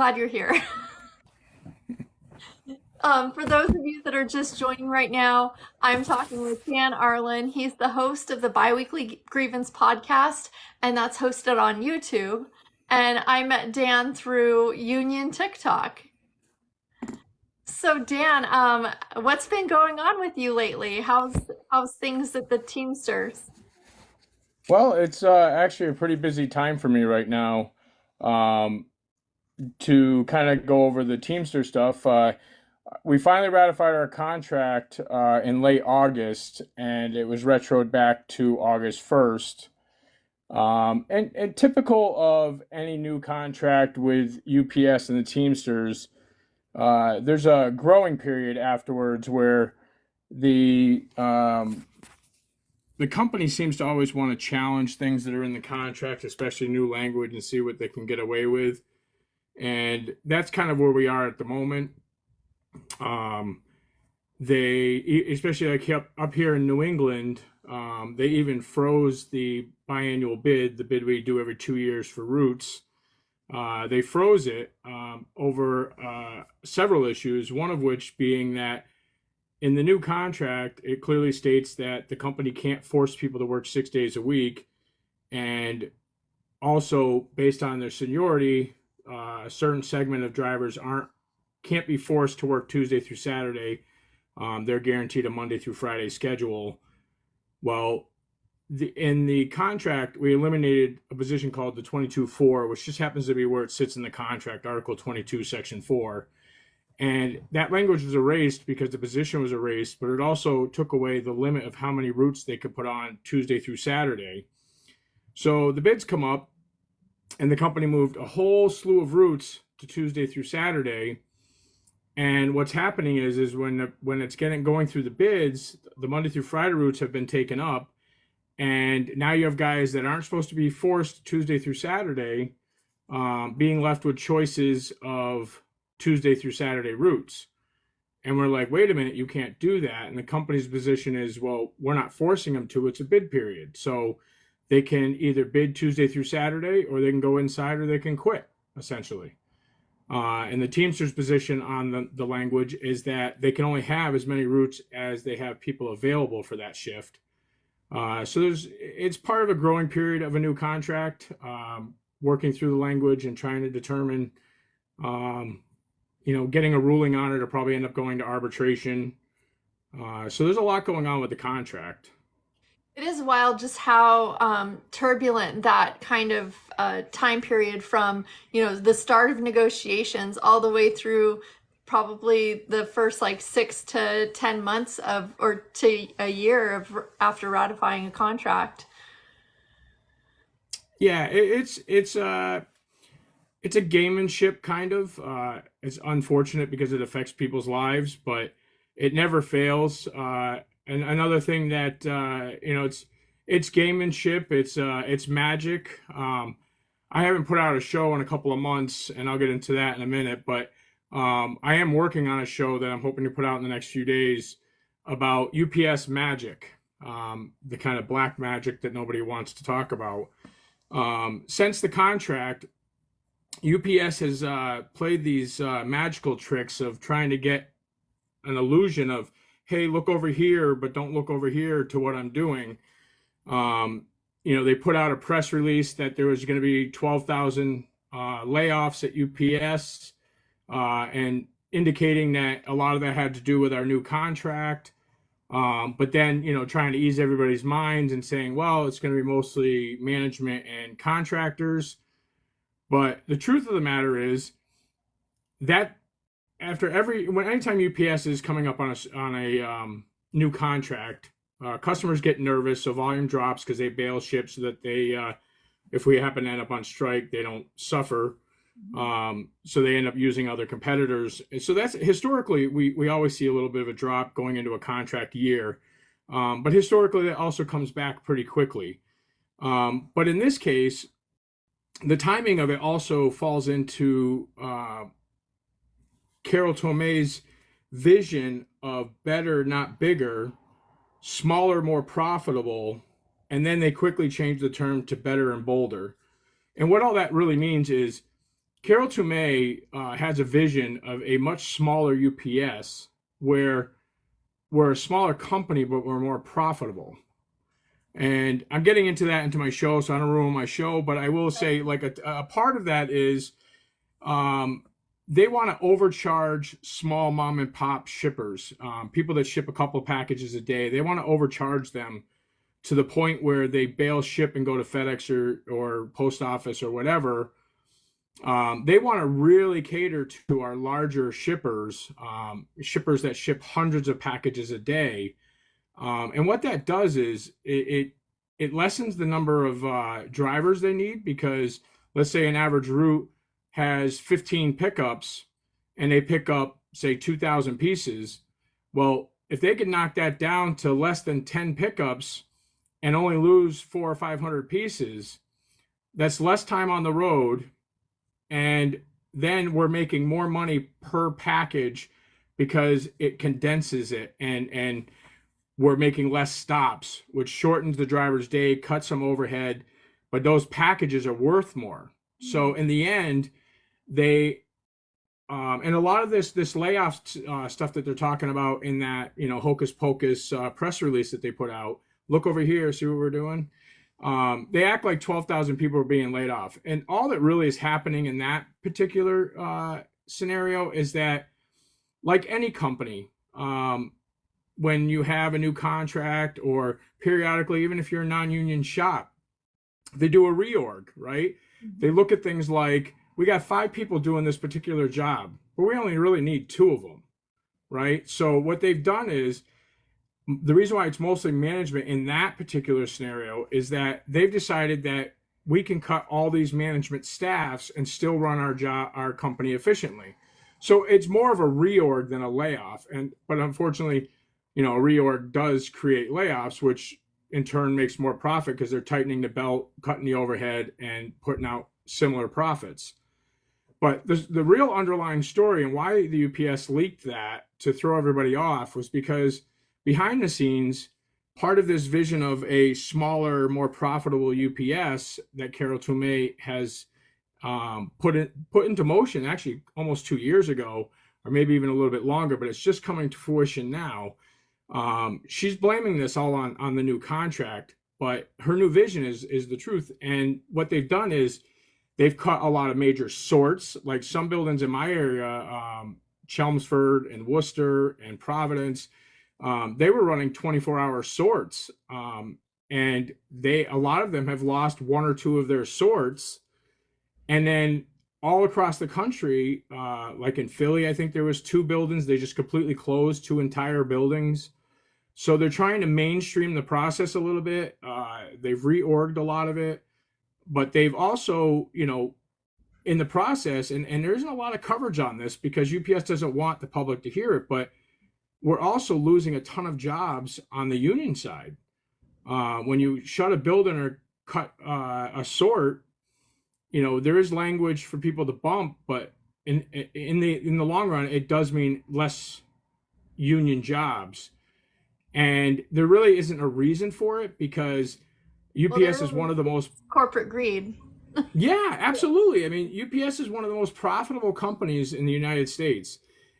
Glad you're here. For those of you that are just joining right now, I'm talking with Dan Arlin. He's the host of the Biweekly Grievance podcast, and that's hosted on YouTube. And I met Dan through Union TikTok. So Dan, what's been going on with you lately? How's things at the Teamsters? Well, it's actually a pretty busy time for me right now. Um, to kind of go over the Teamster stuff, we finally ratified our contract in late August, and it was retroed back to August 1st. And typical of any new contract with UPS and the Teamsters, there's a growing period afterwards where the the company seems to always want to challenge things that are in the contract, especially new language, and see what they can get away with. And that's kind of where we are at the moment. Um, especially like up here in New England, they even froze the biannual bid, the bid we do every 2 years for routes. They froze it over several issues, one of which being that in the new contract, it clearly states that the company can't force people to work 6 days a week. And also, based on their seniority, a certain segment of drivers can't be forced to work Tuesday through Saturday. They're guaranteed a Monday through Friday schedule. Well, in the contract, we eliminated a position called the 22.4, which just happens to be where it sits in the contract, Article 22, Section 4. And that language was erased because the position was erased, but it also took away the limit of how many routes they could put on Tuesday through Saturday. So the bids come up, and the company moved a whole slew of routes to Tuesday through Saturday. And what's happening is when it's going through the bids, the Monday through Friday routes have been taken up, and now you have guys that aren't supposed to be forced Tuesday through Saturday, being left with choices of Tuesday through Saturday routes. And we're like, wait a minute, you can't do that. And the company's position is, well, we're not forcing them to. It's a bid period. So they can either bid Tuesday through Saturday, or they can go inside, or they can quit, essentially. And the Teamsters position on the language is that they can only have as many routes as they have people available for that shift. So it's part of a growing period of a new contract, working through the language and trying to determine, getting a ruling on it, or probably end up going to arbitration. So there's a lot going on with the contract. It is wild just how turbulent that kind of time period from, the start of negotiations all the way through probably the first like 6 to 10 months or to a year after ratifying a contract. Yeah, it's a gamemanship kind of. It's unfortunate because it affects people's lives, but it never fails. And another thing that it's gamemanship. It's magic. I haven't put out a show in a couple of months, and I'll get into that in a minute. But I am working on a show that I'm hoping to put out in the next few days about UPS magic, the kind of black magic that nobody wants to talk about. Since the contract, UPS has played these magical tricks of trying to get an illusion of, hey, look over here, but don't look over here to what I'm doing. They put out a press release that there was going to be 12,000 layoffs at UPS, and indicating that a lot of that had to do with our new contract. But then, trying to ease everybody's minds and saying, well, it's going to be mostly management and contractors. But the truth of the matter is that anytime UPS is coming up on a new contract, customers get nervous, so volume drops because they bail ship so that they, if we happen to end up on strike, they don't suffer. So they end up using other competitors. So that's historically, we always see a little bit of a drop going into a contract year. But historically, that also comes back pretty quickly. But in this case, the timing of it also falls into Carol Tomei's vision of better, not bigger, smaller, more profitable, and then they quickly changed the term to better and bolder. And what all that really means is Carol Toomey has a vision of a much smaller UPS where we're a smaller company, but we're more profitable. And I'm getting into my show, so I don't ruin my show. But I will say, like a part of that is um, they want to overcharge small mom and pop shippers, people that ship a couple packages a day. They want to overcharge them to the point where they bail ship and go to FedEx or post office or whatever. They want to really cater to our larger shippers, shippers that ship hundreds of packages a day. And what that does is it lessens the number of drivers they need, because let's say an average route has 15 pickups and they pick up, say, 2,000 pieces. Well, if they could knock that down to less than 10 pickups and only lose 400 or 500 pieces, that's less time on the road. And then we're making more money per package because it condenses it, and we're making less stops, which shortens the driver's day, cuts some overhead, but those packages are worth more. So in the end, they and a lot of this layoff stuff that they're talking about in that hocus pocus press release that they put out. Look over here, see what we're doing. They act like 12,000 people are being laid off, and all that really is happening in that particular scenario is that, like any company, when you have a new contract, or periodically, even if you're a non-union shop, they do a reorg, right? Mm-hmm. They look at things like, we got 5 people doing this particular job, but we only really need 2 of them, right? So what they've done is, the reason why it's mostly management in that particular scenario is that they've decided that we can cut all these management staffs and still run our company efficiently. So it's more of a reorg than a layoff. But unfortunately, a reorg does create layoffs, which in turn makes more profit because they're tightening the belt, cutting the overhead, and putting out similar profits. But the real underlying story and why the UPS leaked that to throw everybody off was because behind the scenes, part of this vision of a smaller, more profitable UPS that Carol Toomey has put into motion actually almost 2 years ago, or maybe even a little bit longer, but it's just coming to fruition now. She's blaming this all on the new contract, but her new vision is the truth. And what they've done is they've cut a lot of major sorts, like some buildings in my area, Chelmsford and Worcester and Providence. They were running 24-hour sorts, and a lot of them have lost 1 or 2 of their sorts. And then all across the country, like in Philly, I think there was 2 buildings. They just completely closed 2 entire buildings. So they're trying to mainstream the process a little bit. They've reorged a lot of it, but they've also, in the process, and there isn't a lot of coverage on this because UPS doesn't want the public to hear it, but we're also losing a ton of jobs on the union side. When you shut a building or cut a sort, there is language for people to bump, but in the long run, it does mean less union jobs. And there really isn't a reason for it because UPS is one of the most corporate greed. Yeah, absolutely. I mean, UPS is one of the most profitable companies in the United States,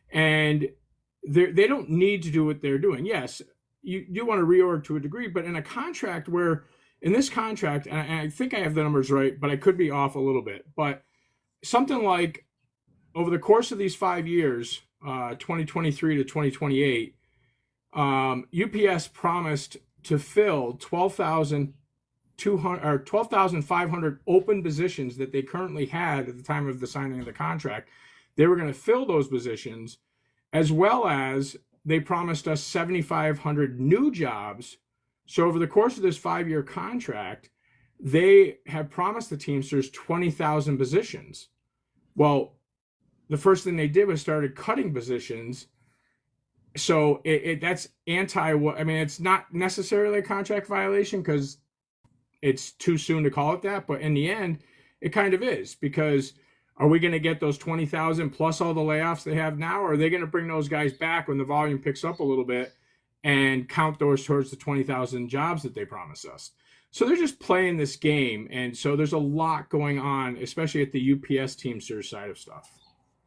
and they don't need to do what they're doing. Yes, you do want to reorg to a degree, but in a contract in this contract, and I think I have the numbers right, but I could be off a little bit, but something like over the course of these 5 years, 2023 to 2028, UPS promised to fill 12,500 open positions that they currently had at the time of the signing of the contract. They were going to fill those positions, as well as they promised us 7,500 new jobs. So over the course of this 5-year contract, they have promised the Teamsters 20,000 positions. Well, the first thing they did was started cutting positions. So that's it's not necessarily a contract violation because it's too soon to call it that. But in the end, it kind of is, because are we going to get those 20,000 plus all the layoffs they have now? Or are they going to bring those guys back when the volume picks up a little bit and count those towards the 20,000 jobs that they promised us? So they're just playing this game, and so there's a lot going on, especially at the UPS Teamsters side of stuff.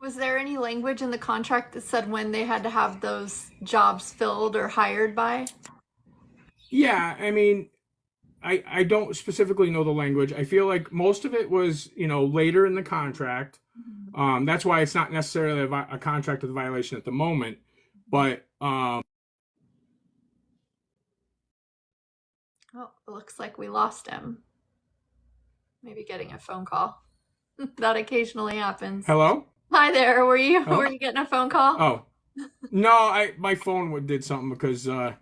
Was there any language in the contract that said when they had to have those jobs filled or hired by? Yeah, I mean, I don't specifically know the language. I feel like most of it was, later in the contract. That's why it's not necessarily a contract with a violation at the moment. But Oh, it looks like we lost him. Maybe getting a phone call. That occasionally happens. hello? Hi there. Were you Oh, were you getting a phone call? oh, no, I my phone did something because but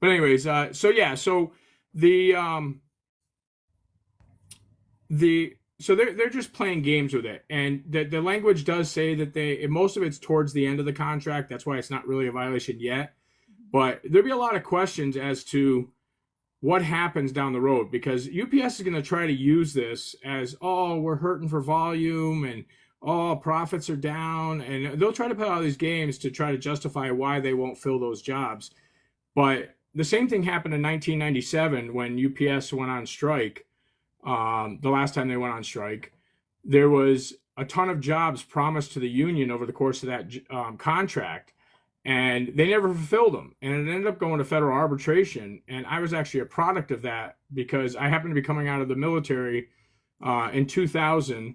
anyways, so yeah, so the they're just playing games with it, and the language does say that most of it's towards the end of the contract. That's why it's not really a violation yet. But there'll be a lot of questions as to what happens down the road, because UPS is going to try to use this as, oh, we're hurting for volume, and oh, profits are down, and they'll try to play all these games to try to justify why they won't fill those jobs. But the same thing happened in 1997 when UPS went on strike. The last time they went on strike, there was a ton of jobs promised to the union over the course of that contract, and they never fulfilled them. And it ended up going to federal arbitration. And I was actually a product of that because I happened to be coming out of the military in 2000,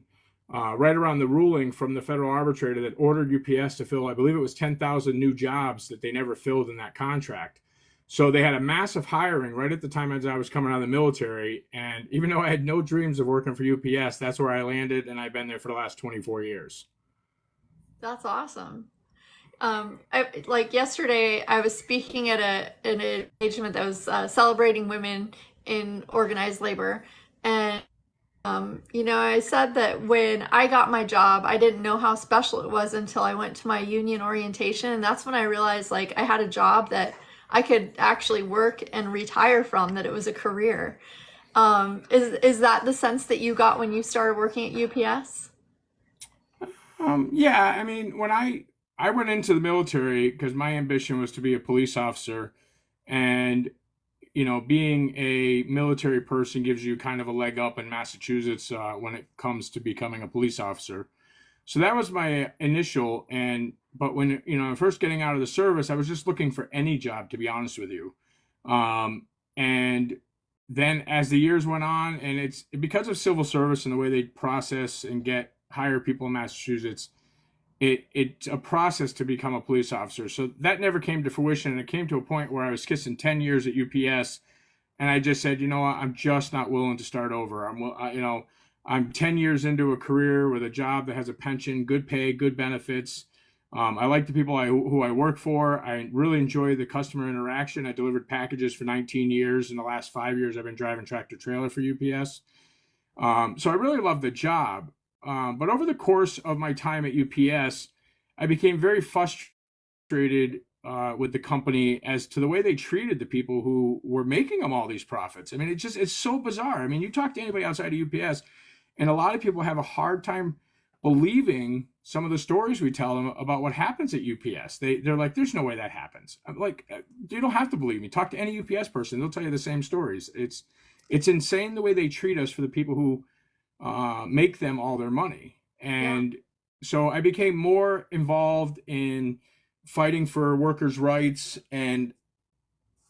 right around the ruling from the federal arbitrator that ordered UPS to fill, I believe it was 10,000 new jobs that they never filled in that contract. So they had a massive hiring right at the time as I was coming out of the military. And even though I had no dreams of working for UPS, that's where I landed, and I've been there for the last 24 years. That's awesome. Like yesterday, I was speaking at an engagement that was celebrating women in organized labor, and I said that when I got my job, I didn't know how special it was until I went to my union orientation, and that's when I realized like I had a job that I could actually work and retire from, that it was a career. Is that the sense that you got when you started working at UPS? Yeah, I mean, when I went into the military because my ambition was to be a police officer, and being a military person gives you kind of a leg up in Massachusetts when it comes to becoming a police officer. So that was my initial, but when first getting out of the service, I was just looking for any job, to be honest with you. And then as the years went on, and it's because of civil service and the way they process and hire people in Massachusetts, it's a process to become a police officer. So that never came to fruition, and it came to a point where I was kissing 10 years at UPS, and I just said, you know what, I'm just not willing to start over. I'm 10 years into a career with a job that has a pension, good pay, good benefits. I like the people who I work for. I really enjoy the customer interaction. I delivered packages for 19 years. In the last 5 years, I've been driving tractor trailer for UPS. So I really love the job. But over the course of my time at UPS, I became very frustrated with the company as to the way they treated the people who were making them all these profits. I mean, it's so bizarre. I mean, you talk to anybody outside of UPS, and a lot of people have a hard time believing some of the stories we tell them about what happens at UPS. They're like, there's no way that happens. I'm like, you don't have to believe me. Talk to any UPS person; they'll tell you the same stories. It's insane the way they treat us for the people who make them all their money. Yeah. And so I became more involved in fighting for workers' rights. And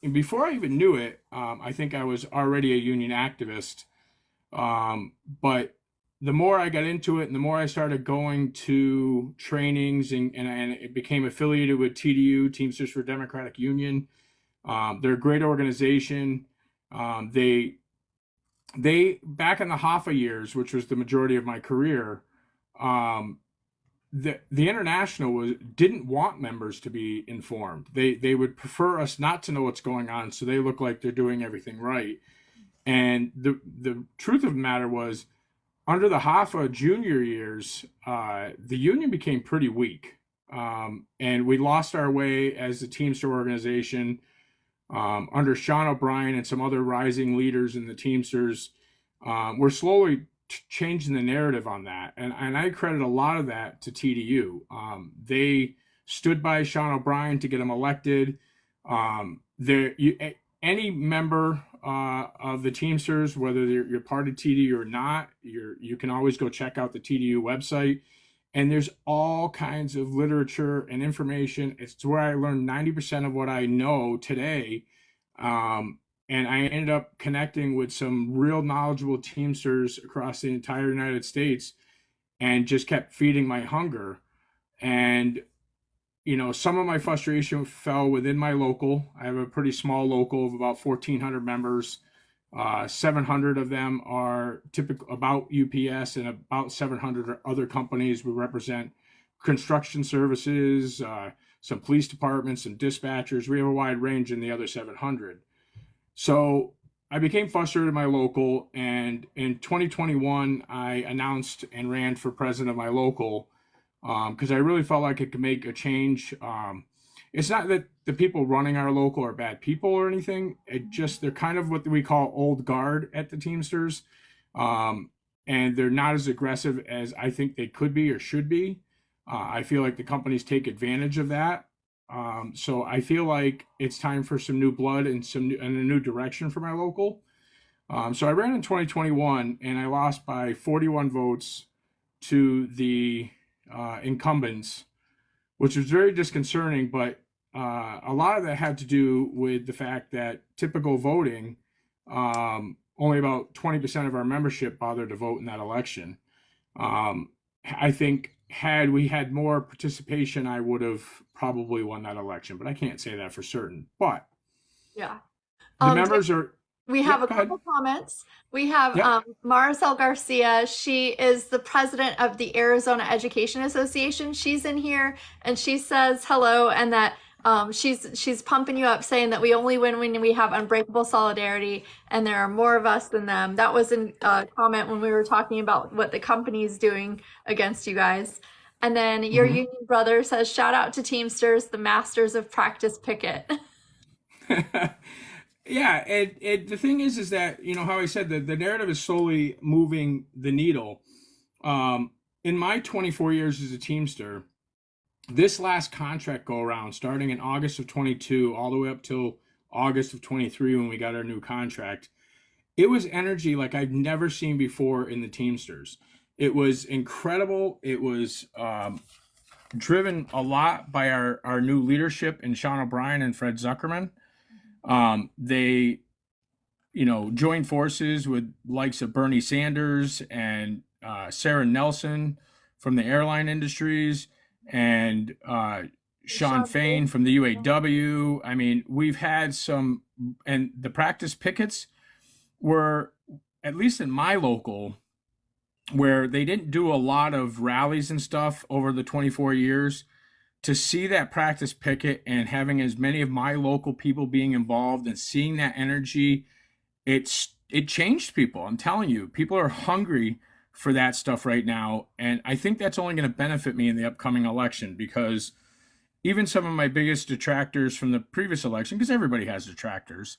before I even knew it, I think I was already a union activist. But the more I got into it and the more I started going to trainings, and it became affiliated with TDU, Teamsters for Democratic Union. They're a great organization. They back in the Hoffa years, which was the majority of my career, the international didn't want members to be informed. They would prefer us not to know what's going on, so they look like they're doing everything right. And the truth of the matter was, under the Hoffa junior years, the union became pretty weak, and we lost our way as a Teamster organization. Under Sean O'Brien and some other rising leaders in the Teamsters, we're slowly changing the narrative on that. And I credit a lot of that to TDU. They stood by Sean O'Brien to get him elected. Any member of the Teamsters, whether you're part of TDU or not. You can always go check out the TDU website, and there's all kinds of literature and information. It's where I learned 90% of what I know today. And I ended up connecting with some real knowledgeable Teamsters across the entire United States, and just kept feeding my hunger. And some of my frustration fell within my local. I have a pretty small local of about 1,400 members. 700 of them are typical about UPS, and about 700 are other companies. We represent construction services, some police departments, some dispatchers. We have a wide range in the other 700. So I became frustrated in my local, and in 2021, I announced and ran for president of my local, because I really felt like it could make a change. It's not that the people running our local are bad people or anything. They're kind of what we call old guard at the Teamsters, and they're not as aggressive as I think they could be or should be. I feel like the companies take advantage of that. So I feel like it's time for some new blood and a new direction for my local. So I ran in 2021, and I lost by 41 votes to the incumbents, which was very disconcerting. But a lot of that had to do with the fact that typical voting, only about 20% of our membership bothered to vote in that election. I think had we had more participation, I would have probably won that election, but I can't say that for certain. But Yeah. the members are. We Yeah, have a go ahead. couple comments. We have Yeah. Maricel Garcia. She is the president of the Arizona Education Association. She's in here, and she says hello, and that she's pumping you up, saying that we only win when we have unbreakable solidarity, and there are more of us than them. That was a comment when we were talking about what the company is doing against you guys. And then your Mhm. union brother says, shout out to Teamsters, the masters of practice picket. Yeah, and the thing is that how I said that the narrative is slowly moving the needle. In my 24 years as a Teamster, this last contract go around, starting in August of 22, all the way up till August of 23 when we got our new contract, it was energy like I've never seen before in the Teamsters. It was incredible. It was driven a lot by our new leadership in Sean O'Brien and Fred Zuckerman. They, joined forces with likes of Bernie Sanders and Sarah Nelson from the airline industries, and Sean Fain from the UAW. I mean, we've had some, and the practice pickets were, at least in my local, where they didn't do a lot of rallies and stuff over the 24 years. To see that practice picket and having as many of my local people being involved and seeing that energy, it changed people. I'm telling you, people are hungry for that stuff right now. And I think that's only going to benefit me in the upcoming election, because even some of my biggest detractors from the previous election, because everybody has detractors,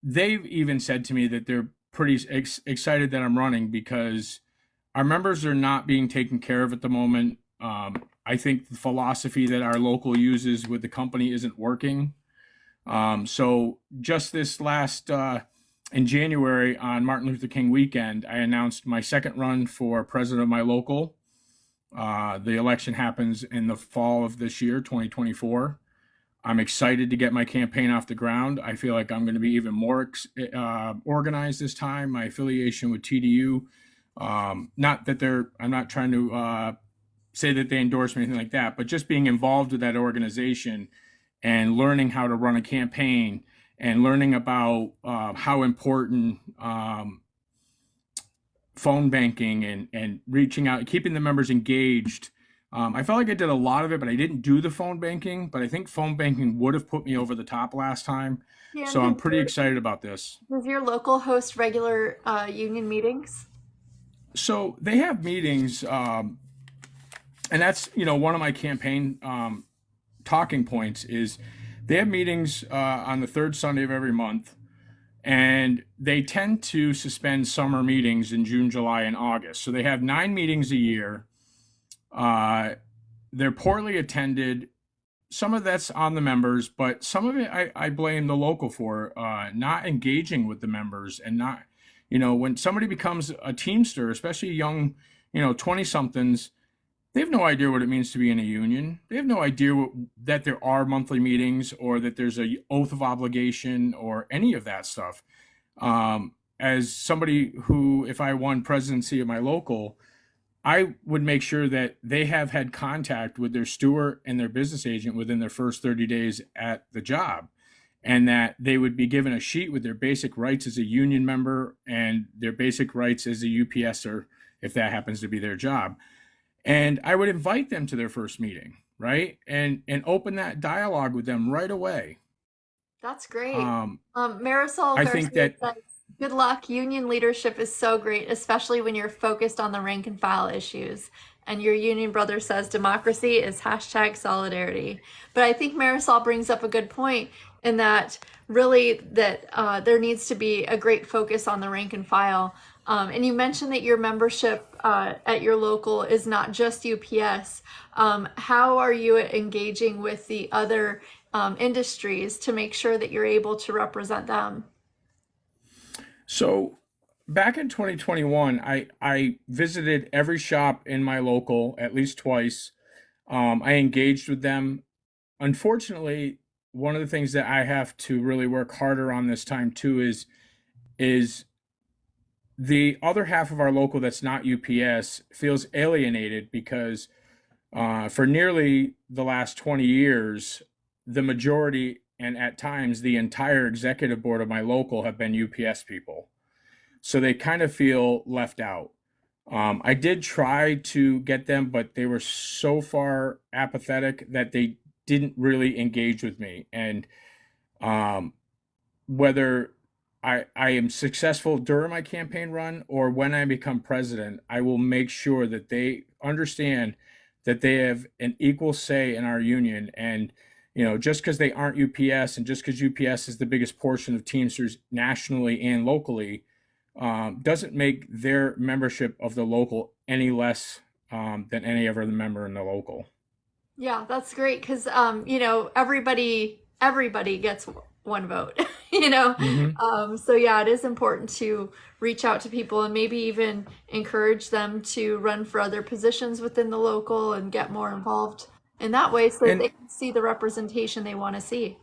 they've even said to me that they're pretty excited that I'm running, because our members are not being taken care of at the moment. I think the philosophy that our local uses with the company isn't working. So just this last, in January on Martin Luther King weekend, I announced my second run for president of my local. The election happens in the fall of this year, 2024. I'm excited to get my campaign off the ground. I feel like I'm going to be even more organized this time. My affiliation with TDU, not that I'm not trying to say that they endorse me, anything like that, but just being involved with that organization and learning how to run a campaign and learning about how important phone banking and reaching out, keeping the members engaged. I felt like I did a lot of it, but I didn't do the phone banking. But I think phone banking would have put me over the top last time. Yeah, So I'm pretty excited about this. does your local host regular union meetings? So they have meetings, and that's one of my campaign talking points is they have meetings on the third Sunday of every month, and they tend to suspend summer meetings in June, July, and August. So they have 9 meetings a year. They're poorly attended. some of that's on the members, but some of it I blame the local for not engaging with the members and not, when somebody becomes a Teamster, especially young, 20 somethings, they have no idea what it means to be in a union. They have no idea that there are monthly meetings or that there's a oath of obligation or any of that stuff. As somebody who, if I won presidency of my local, I would make sure that they have had contact with their steward and their business agent within their first 30 days at the job, and that they would be given a sheet with their basic rights as a union member and their basic rights as a UPSer, if that happens to be their job. And I would invite them to their first meeting, right? And open that dialogue with them right away. That's great. Um, Marisol I think Garcia that says, good luck. Union leadership is so great, especially when you're focused on the rank and file issues. And your union brother says democracy is hashtag solidarity. But I think Marisol brings up a good point in that really that there needs to be a great focus on the rank and file. And you mentioned that your membership at your local is not just UPS. How are you engaging with the other industries to make sure that you're able to represent them? so. Back in 2021, I visited every shop in my local at least twice. I engaged with them. Unfortunately, one of the things that I have to really work harder on this time too is the other half of our local that's not UPS feels alienated because for nearly the last 20 years, the majority and at times the entire executive board of my local have been UPS people. So they kind of feel left out. I did try to get them, but they were so far apathetic that they didn't really engage with me. And um, whether I am successful during my campaign run or when I become president, I will make sure that they understand that they have an equal say in our union. And, just because they aren't UPS and just because UPS is the biggest portion of Teamsters nationally and locally, doesn't make their membership of the local any less than any other member in the local. Yeah, that's great because everybody gets one vote, you know. Hmm. So yeah, it is important to reach out to people and maybe even encourage them to run for other positions within the local and get more involved in that way so that And they can see the representation they want to see.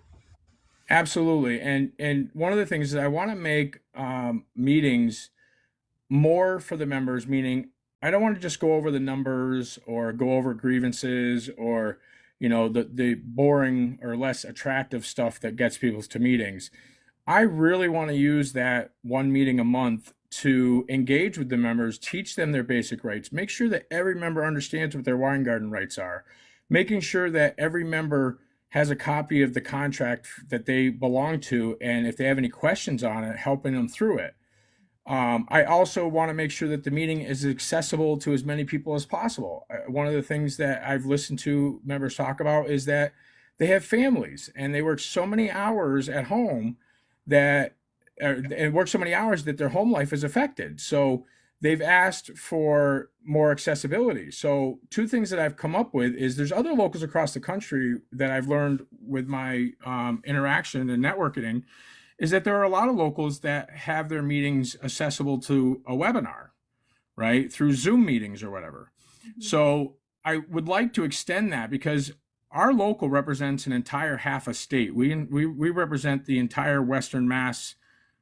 absolutely, and one of the things is I want to make meetings more for the members, meaning I don't want to just go over the numbers or go over grievances or the boring or less attractive stuff that gets people to meetings. I really want to use that one meeting a month to engage with the members, teach them their basic rights, make sure that every member understands what their wine garden rights are, making sure that every member has a copy of the contract that they belong to, and if they have any questions on it, helping them through it. I also want to make sure that the meeting is accessible to as many people as possible. One of the things that I've listened to members talk about is that they have families and they work so many hours at home that and work so many hours that their home life is affected. So they've asked for more accessibility. So two things that I've come up with is there's other locals across the country that I've learned with my interaction and networking is that there are a lot of locals that have their meetings accessible to a webinar, right? Through Zoom meetings or whatever. So I would like to extend that because our local represents an entire half a state. We represent the entire Western Mass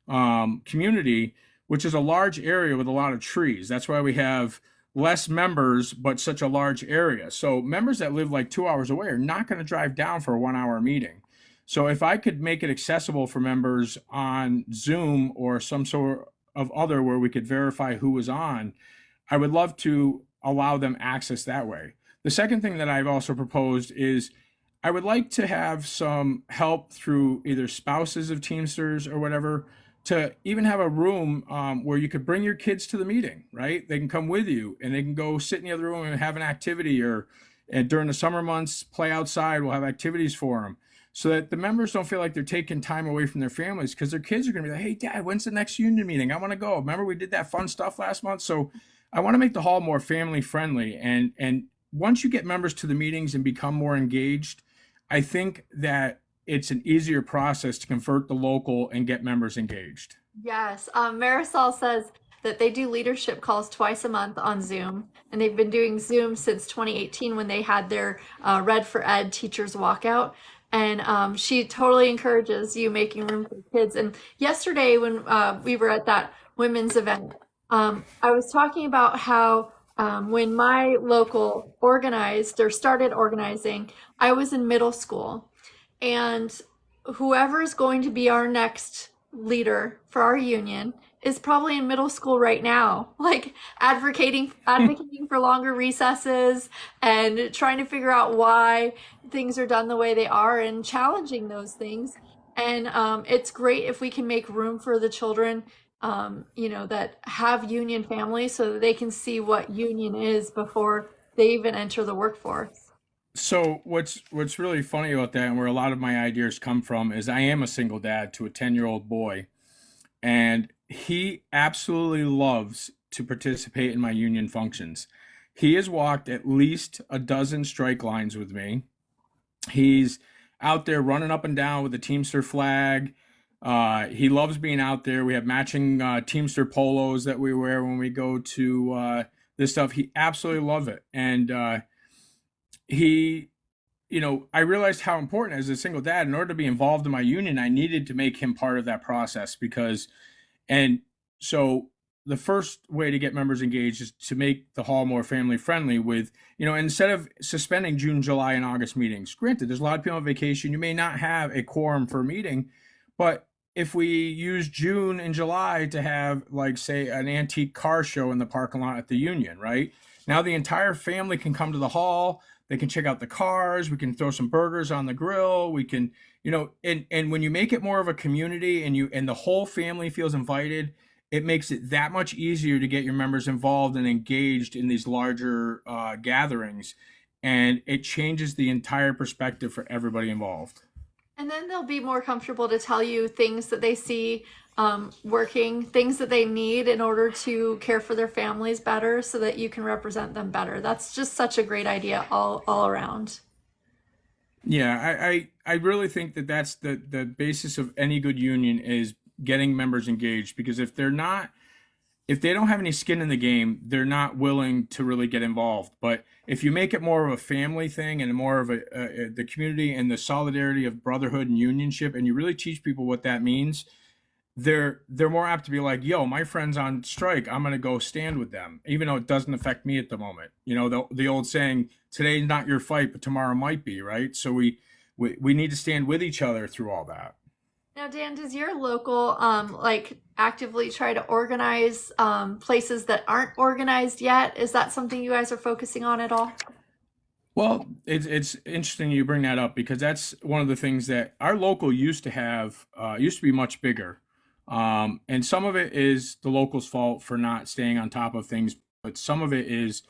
community, which is a large area with a lot of trees. That's why we have less members, but such a large area. So members that live like 2 hours away are not going to drive down for a 1 hour meeting. So if I could make it accessible for members on Zoom or some sort of other where we could verify who was on, I would love to allow them access that way. The second thing that I've also proposed is I would like to have some help through either spouses of Teamsters or whatever to even have a room where you could bring your kids to the meeting, right? They can come with you and they can go sit in the other room and have an activity or and during the summer months, play outside. We'll have activities for them so that the members don't feel like they're taking time away from their families because their kids are going to be like, hey, Dad, when's the next union meeting? I want to go. Remember we did that fun stuff last month? So I want to make the hall more family friendly. And once you get members to the meetings and become more engaged, I think that it's an easier process to convert the local and get members engaged. Yes, Marisol says that they do leadership calls twice a month on Zoom, and they've been doing Zoom since 2018 when they had their Red for Ed teachers walkout. And she totally encourages you making room for kids. And yesterday, when we were at that women's event, I was talking about how when my local organized or started organizing, I was in middle school. And whoever's going to be our next leader for our union is probably in middle school right now, like advocating for longer recesses and trying to figure out why things are done the way they are and challenging those things. And it's great if we can make room for the children, that have union families so that they can see what union is before they even enter the workforce. So what's really funny about that, and where a lot of my ideas come from, is I am a single dad to a 10-year-old boy, and he absolutely loves to participate in my union functions. He has walked at least a dozen strike lines with me. He's out there running up and down with the Teamster flag. He loves being out there. We have matching Teamster polos that we wear when we go to this stuff. He absolutely loves it, and he I realized how important, as a single dad, in order to be involved in my union, I needed to make him part of that process. And so the first way to get members engaged is to make the hall more family friendly with, instead of suspending June, July, and August meetings. Granted, there's a lot of people on vacation. You may not have a quorum for a meeting, but if we use June and July to have, like, say, an antique car show in the parking lot at the union, right? Now the entire family can come to the hall. They can check out the cars. We can throw some burgers on the grill. We can, and when you make it more of a community and the whole family feels invited, it makes it that much easier to get your members involved and engaged in these larger gatherings. And it changes the entire perspective for everybody involved. And then they'll be more comfortable to tell you things that they see working, things that they need in order to care for their families better so that you can represent them better. That's just such a great idea all around. Yeah, I really think that that's the basis of any good union, is getting members engaged, because if they don't have any skin in the game, they're not willing to really get involved. But if you make it more of a family thing and more of the community and the solidarity of brotherhood and unionship, and you really teach people what that means, they're more apt to be like, yo, my friend's on strike, I'm gonna go stand with them, even though it doesn't affect me at the moment. The old saying, today's not your fight, but tomorrow might be, right? So we need to stand with each other through all that. Now, Dan, does your local like actively try to organize places that aren't organized yet? Is that something you guys are focusing on at all? Well, it's interesting you bring that up, because that's one of the things that our local used to have, used to be much bigger. And some of it is the local's fault for not staying on top of things, but some of it is,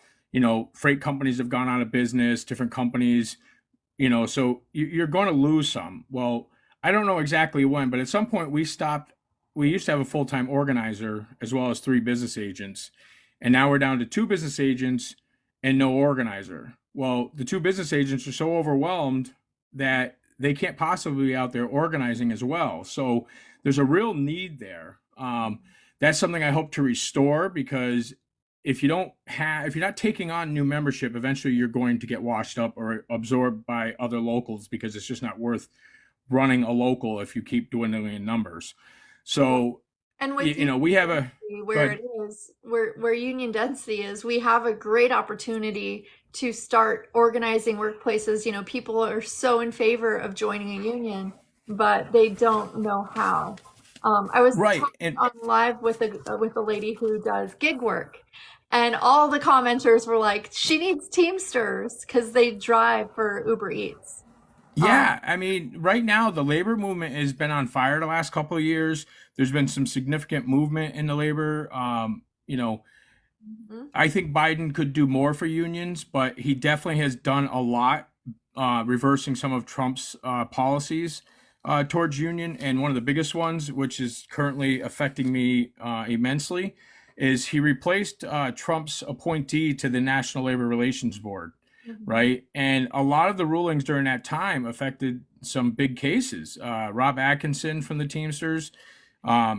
freight companies have gone out of business, different companies, so you're going to lose some. Well, I don't know exactly when, but at some point we stopped. We used to have a full-time organizer as well as 3 business agents, and now we're down to 2 business agents and no organizer. Well, the 2 business agents are so overwhelmed that they can't possibly be out there organizing as well. So there's a real need there. That's something I hope to restore, because if you're not taking on new membership, eventually you're going to get washed up or absorbed by other locals, because it's just not worth running a local if you keep dwindling in numbers. So, And with we have a, where it is, where union density is, we have a great opportunity to start organizing workplaces. People are so in favor of joining a union, but they don't know how. I was right. talking And on live with a lady who does gig work, and all the commenters were like, "She needs Teamsters because they drive for Uber Eats." yeah, I mean, right now the labor movement has been on fire the last couple of years. There's been some significant movement in the labor. Mhm. I think Biden could do more for unions, but he definitely has done a lot, reversing some of Trump's policies towards union. And one of the biggest ones, which is currently affecting me immensely, is he replaced Trump's appointee to the National Labor Relations Board. Mhm. right? And a lot of the rulings during that time affected some big cases. Rob Atkinson from the Teamsters,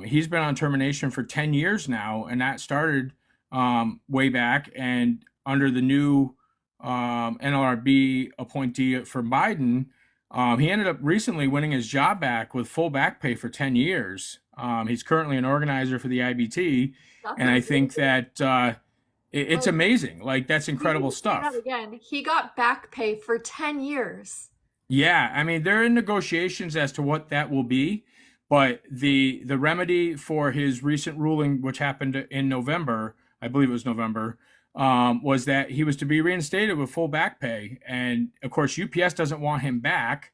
he's been on termination for 10 years now, and that started way back. And under the new NLRB appointee for Biden, he ended up recently winning his job back with full back pay for 10 years. He's currently an organizer for the IBT, That's and I think amazing. that it's Like, amazing. Like, that's you need incredible to say that stuff. again. He got back pay for 10 years. Yeah, I mean, they're in negotiations as to what that will be, but the remedy for his recent ruling, which happened in November, I believe it was November, was that he was to be reinstated with full back pay. And of course, UPS doesn't want him back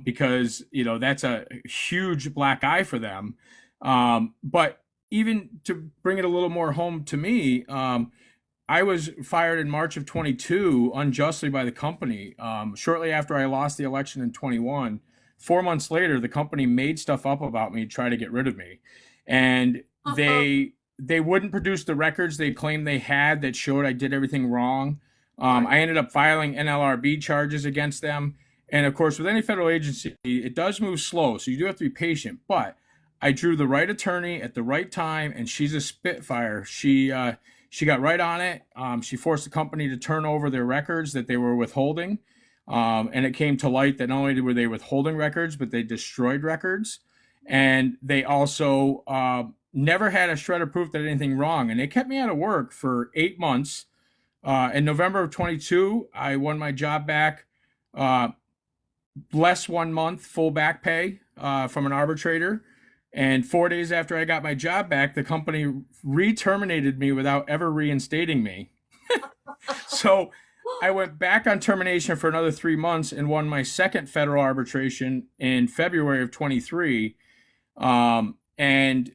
because that's a huge black eye for them. But even to bring it a little more home to me, I was fired in March of 22 unjustly by the company. Shortly after I lost the election in 21, 4 months later, the company made stuff up about me to try to get rid of me, and they wouldn't produce the records they claimed they had that showed I did everything wrong. Right. I ended up filing NLRB charges against them, and of course, with any federal agency, it does move slow, so you do have to be patient. But I drew the right attorney at the right time, and she's a spitfire. She got right on it. She forced the company to turn over their records that they were withholding. And it came to light that not only were they withholding records, but they destroyed records. And they also never had a shred of proof that anything wrong. And they kept me out of work for 8 months. In November of 22, I won my job back. Uh, Less 1 month full back pay from an arbitrator. And 4 days after I got my job back, the company re-terminated me without ever reinstating me. So I went back on termination for another 3 months and won my second federal arbitration in February of 23. And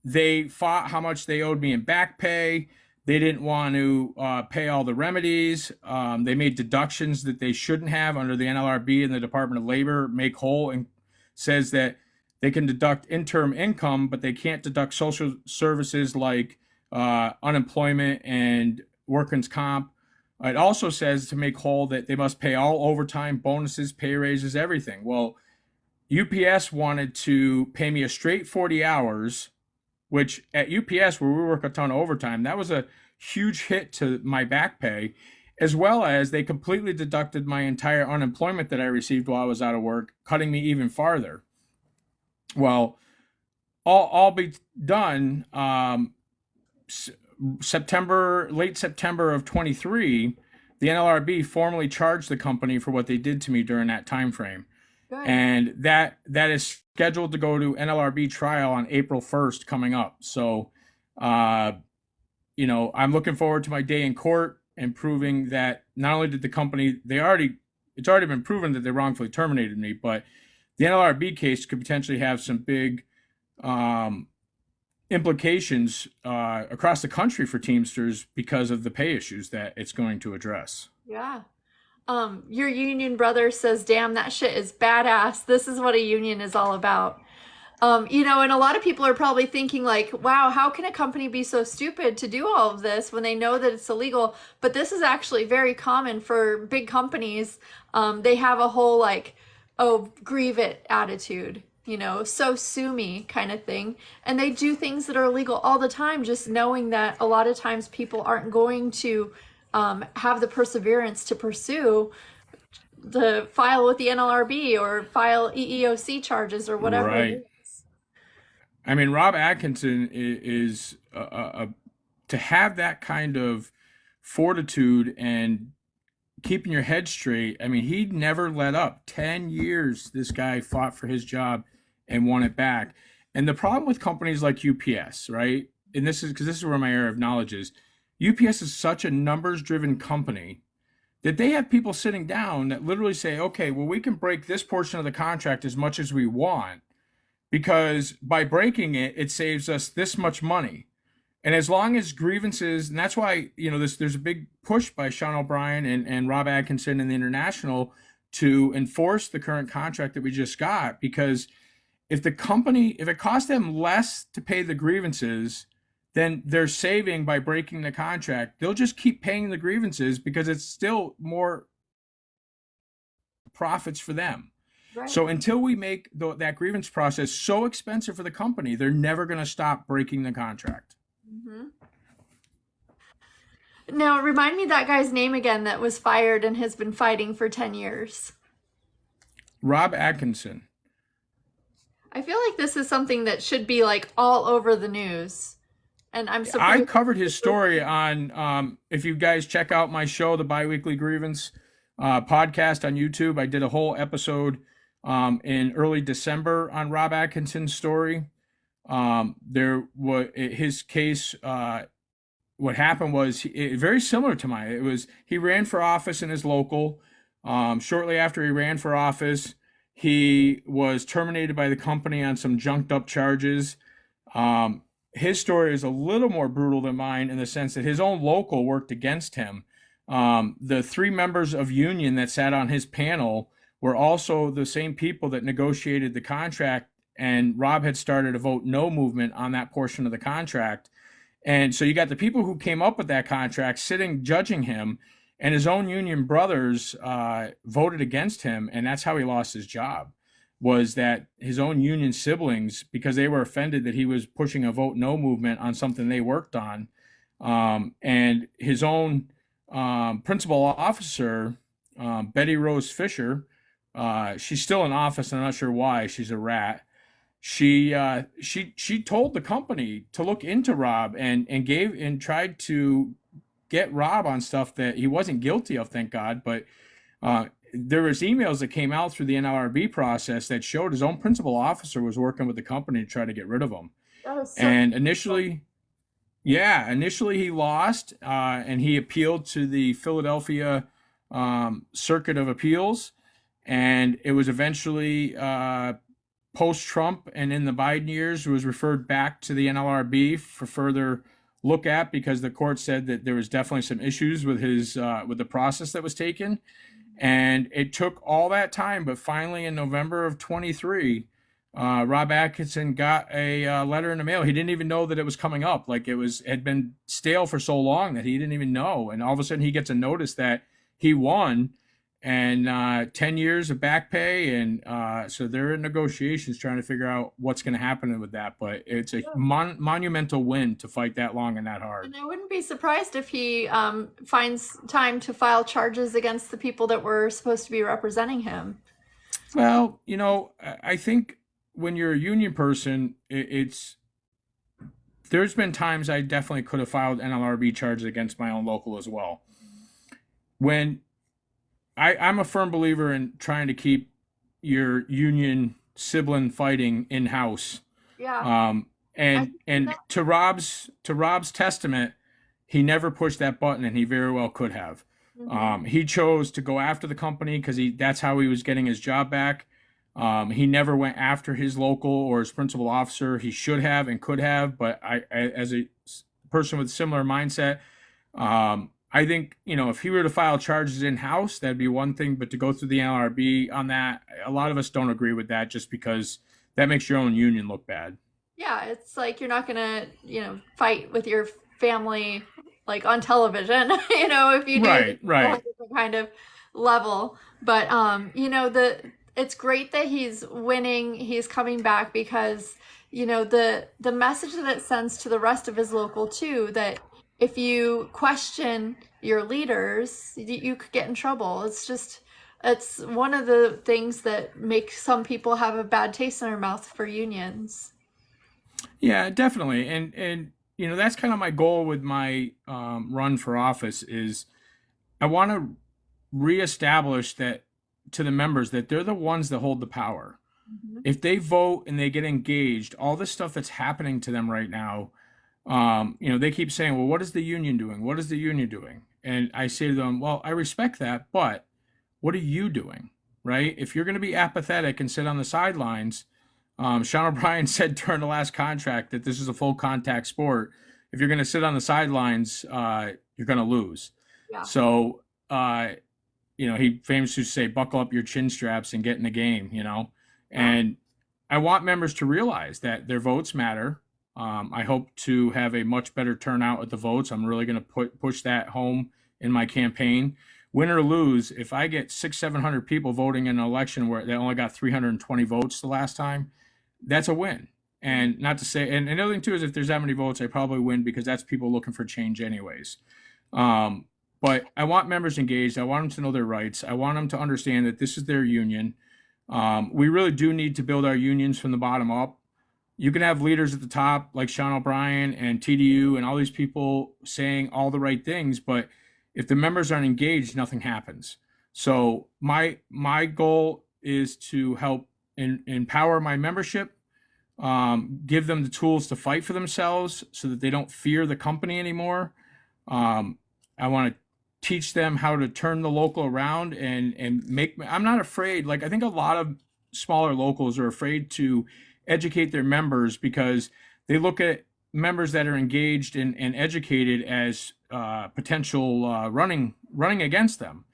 they fought how much they owed me in back pay. They didn't want to pay all the remedies. They made deductions that they shouldn't have under the NLRB and the Department of Labor. Make whole and says that they can deduct interim income, but they can't deduct social services like unemployment and workman's comp. It also says to make whole that they must pay all overtime, bonuses, pay raises, everything. Well, UPS wanted to pay me a straight 40 hours, which at UPS, where we work a ton of overtime, that was a huge hit to my back pay, as well as they completely deducted my entire unemployment that I received while I was out of work, cutting me even farther. Well, all be done late September of 23. The NLRB formally charged the company for what they did to me during that time frame, Good. and that is scheduled to go to NLRB trial on April 1st coming up. So, uh, I'm looking forward to my day in court and proving that not only did the company it's already been proven that they wrongfully terminated me, but the NLRB case could potentially have some big um, implications across the country for Teamsters because of the pay issues that it's going to address. Yeah. Your union brother says, damn, that shit is badass. This is what a union is all about. And a lot of people are probably thinking like, wow, how can a company be so stupid to do all of this when they know that it's illegal? But this is actually very common for big companies. They have a whole like, oh, grieve it attitude, so sue me kind of thing. And they do things that are illegal all the time, just knowing that a lot of times people aren't going to have the perseverance to pursue to file with the NLRB or file EEOC charges or whatever it Right. is. I mean, Rob Atkinson is to have that kind of fortitude and keeping your head straight. I mean, he never let up. 10 years this guy fought for his job and won it back. And the problem with companies like UPS, right? And this is where my area of knowledge is. UPS is such a numbers driven company that they have people sitting down that literally say, okay, well, we can break this portion of the contract as much as we want because by breaking it, it saves us this much money. And as long as grievances, and that's why, there's a big push by Sean O'Brien and Rob Atkinson and the International to enforce the current contract that we just got. Because if it costs them less to pay the grievances, then they're saving by breaking the contract. They'll just keep paying the grievances because it's still more profits for them. Right. So until we make that grievance process so expensive for the company, they're never going to stop breaking the contract. Hmm. Now, remind me that guy's name again that was fired and has been fighting for 10 years. Rob Atkinson. I feel like this is something that should be like all over the news. And I'm I surprised. covered his story on, if you guys check out my show, the Biweekly Grievance podcast on YouTube, I did a whole episode in early December on Rob Atkinson's story. There was his case. What happened was very similar to mine. It was he ran for office in his local. Shortly after he ran for office, he was terminated by the company on some junked up charges. His story is a little more brutal than mine in the sense that his own local worked against him. The three members of union that sat on his panel were also the same people that negotiated the contract, and Rob had started a vote no movement on that portion of the contract. And so you got the people who came up with that contract sitting judging him, and his own union brothers voted against him, and that's how he lost his job. Was that his own union siblings, because they were offended that he was pushing a vote no movement on something they worked on, and his own principal officer, Betty Rose Fisher, she's still in office, and I'm not sure why. She's a rat. She told the company to look into Rob and tried to get Rob on stuff that he wasn't guilty of, thank God. But there was emails that came out through the NLRB process that showed his own principal officer was working with the company to try to get rid of him. And initially he lost, and he appealed to the Philadelphia Circuit of Appeals, and it was eventually post-Trump and in the Biden years was referred back to the NLRB for further look at, because the court said that there was definitely some issues with his with the process that was taken. And it took all that time, but finally in November of 23, Rob Atkinson got a letter in the mail. He didn't even know that it was coming up. Like had been stale for so long that he didn't even know. And all of a sudden he gets a notice that he won, and 10 years of back pay. And so they're in negotiations trying to figure out what's going to happen with that. But it's a monumental win to fight that long and that hard. And I wouldn't be surprised if he finds time to file charges against the people that were supposed to be representing him. Well, I think when you're a union person, there's been times I definitely could have filed NLRB charges against my own local as well. When I'm a firm believer in trying to keep your union sibling fighting in house. Yeah. And to Rob's testament, he never pushed that button, and he very well could have. Mm-hmm. He chose to go after the company because that's how he was getting his job back. He never went after his local or his principal officer. He should have and could have, but I as a person with a similar mindset, I think, if he were to file charges in-house, that'd be one thing, but to go through the NLRB on that, a lot of us don't agree with that, just because that makes your own union look bad. Yeah, it's like you're not going to, fight with your family like on television, if you do right. a different kind of level. But it's great that he's winning, he's coming back, because the message that it sends to the rest of his local too, that if you question your leaders, you could get in trouble. It's one of the things that makes some people have a bad taste in their mouth for unions. Yeah, definitely. And that's kind of my goal with my run for office is I want to reestablish that to the members that they're the ones that hold the power. Mm-hmm. If they vote and they get engaged, all this stuff that's happening to them right now, they keep saying, well, what is the union doing? What is the union doing? And I say to them, well, I respect that, but what are you doing? Right? If you're going to be apathetic and sit on the sidelines, Sean O'Brien said during the last contract that this is a full contact sport. If you're going to sit on the sidelines, you're going to lose. Yeah. So, he famously used to say, buckle up your chin straps and get in the game, and I want members to realize that their votes matter. I hope to have a much better turnout at the votes. I'm really going to push that home in my campaign. Win or lose, if I get 700 people voting in an election where they only got 320 votes the last time, that's a win. And not to say, and another thing too is if there's that many votes, I probably win because that's people looking for change anyways. Um, but I want members engaged. I want them to know their rights. I want them to understand that this is their union. We really do need to build our unions from the bottom up. You can have leaders at the top like Sean O'Brien and TDU and all these people saying all the right things, but if the members aren't engaged, nothing happens. So my goal is to help empower my membership, give them the tools to fight for themselves so that they don't fear the company anymore. I want to teach them how to turn the local around and make. I'm not afraid. Like I think a lot of smaller locals are afraid to educate their members because they look at members that are engaged and educated as potential running against them.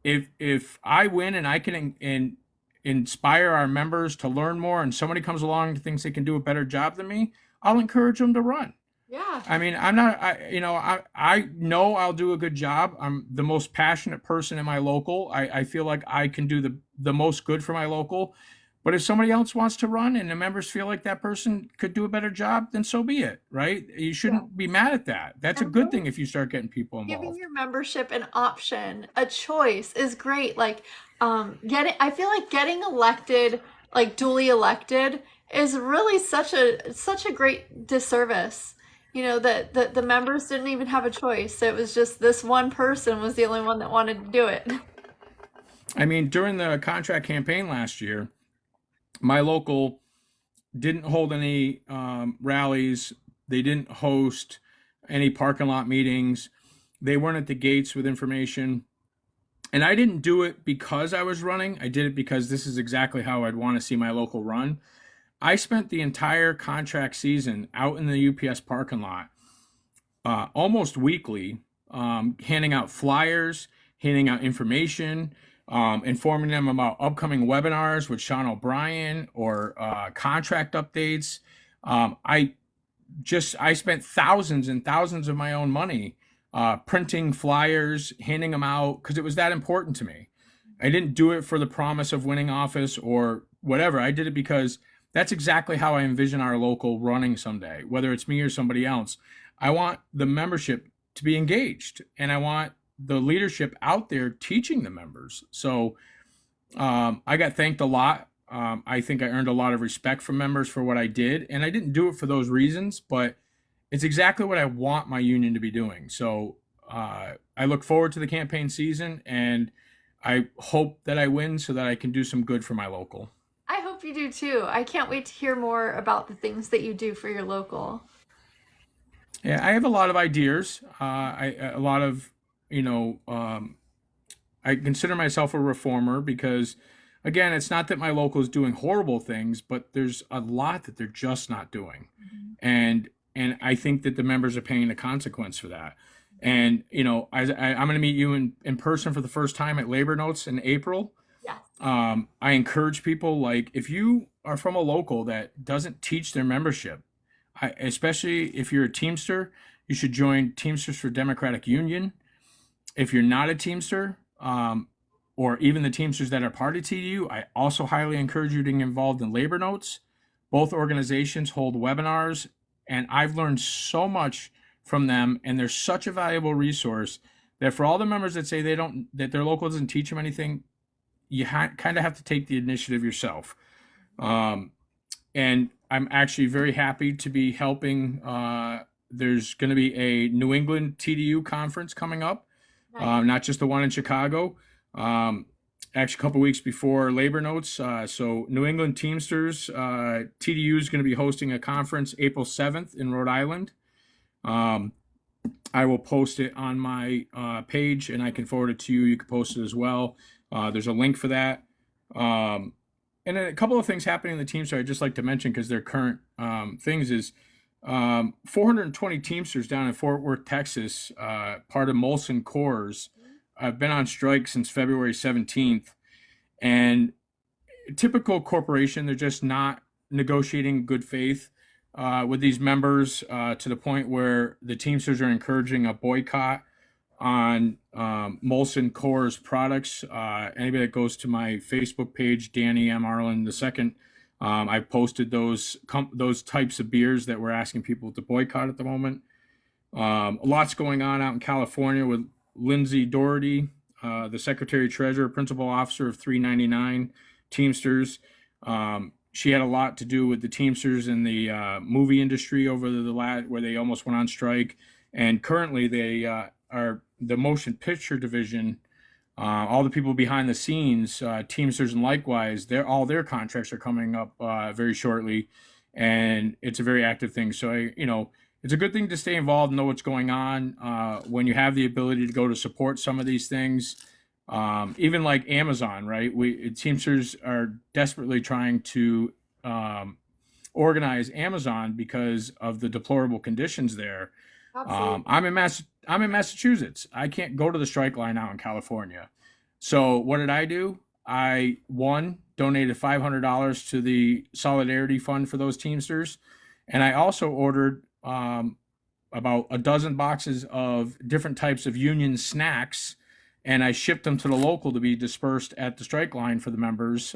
If I win and I can inspire our members to learn more, and somebody comes along and thinks they can do a better job than me, I'll encourage them to run. Yeah. I mean, I'm not, I know I'll do a good job. I'm the most passionate person in my local. I feel like I can do the most good for my local. But if somebody else wants to run and the members feel like that person could do a better job, then so be it, right? You Yeah. shouldn't be mad at that. That's a And good thing if you start getting people giving involved. your membership an option, a choice is great. Like, I feel like getting elected, like duly elected, is really such a great disservice. You know, that the members didn't even have a choice. It was just this one person was the only one that wanted to do it. I mean, during the contract campaign last year, my local didn't hold any rallies. They didn't host any parking lot meetings. They weren't at the gates with information. And I didn't do it because I was running. I did it because this is exactly how I'd want to see my local run. I spent the entire contract season out in the UPS parking lot, almost weekly, handing out flyers, handing out information, informing them about upcoming webinars with Sean O'Brien or contract updates. I spent thousands and thousands of my own money printing flyers, handing them out because it was that important to me. I didn't do it for the promise of winning office or whatever. I did it because that's exactly how I envision our local running someday, whether it's me or somebody else. I want the membership to be engaged and I want the leadership out there teaching the members. So I got thanked a lot. I think I earned a lot of respect from members for what I did. And I didn't do it for those reasons, but it's exactly what I want my union to be doing. So I look forward to the campaign season and I hope that I win so that I can do some good for my local. I hope you do too. I can't wait to hear more about the things that you do for your local. Yeah, I have a lot of ideas. A lot of, you know, I consider myself a reformer because, again, it's not that my local is doing horrible things, but there's a lot that they're just not doing, and I think that the members are paying the consequence for that. And you know, I'm going to meet you in person for the first time at Labor Notes in April. Yes. I encourage people like if you are from a local that doesn't teach their membership, especially if you're a Teamster, you should join Teamsters for Democratic Union. If you're not a Teamster, or even the Teamsters that are part of TDU, I also highly encourage you to get involved in Labor Notes. Both organizations hold webinars, and I've learned so much from them, and they're such a valuable resource that for all the members that say that their local doesn't teach them anything, you kind of have to take the initiative yourself. And I'm actually very happy to be helping. There's going to be a New England TDU conference coming up. Nice. Not just the one in Chicago. Actually, a couple weeks before Labor Notes. So New England Teamsters, TDU is going to be hosting a conference April 7th in Rhode Island. I will post it on my page and I can forward it to you. You can post it as well. There's a link for that. And a couple of things happening in the Teamster I'd just like to mention because they're current things is 420 Teamsters down in Fort Worth, Texas, part of Molson Coors. I've been on strike since February 17th. And typical corporation, they're just not negotiating good faith. with these members to the point where the Teamsters are encouraging a boycott on Molson Coors products. Anybody that goes to my Facebook page, Danny M. Arlin II, I've posted those types of beers that we're asking people to boycott at the moment. Lots going on out in California with Lindsay Doherty, the Secretary Treasurer, Principal Officer of 399 Teamsters. She had a lot to do with the Teamsters in the movie industry over the where they almost went on strike, and currently they are the motion picture division. All the people behind the scenes, Teamsters and likewise, all their contracts are coming up very shortly, and it's a very active thing. So it's a good thing to stay involved and know what's going on when you have the ability to go to support some of these things. Even like Amazon, right? Teamsters are desperately trying to organize Amazon because of the deplorable conditions there. Absolutely. I'm in Massachusetts. I can't go to the strike line out in California. So what did I do? I donated $500 to the Solidarity Fund for those Teamsters, and I also ordered about a dozen boxes of different types of union snacks, and I shipped them to the local to be dispersed at the strike line for the members.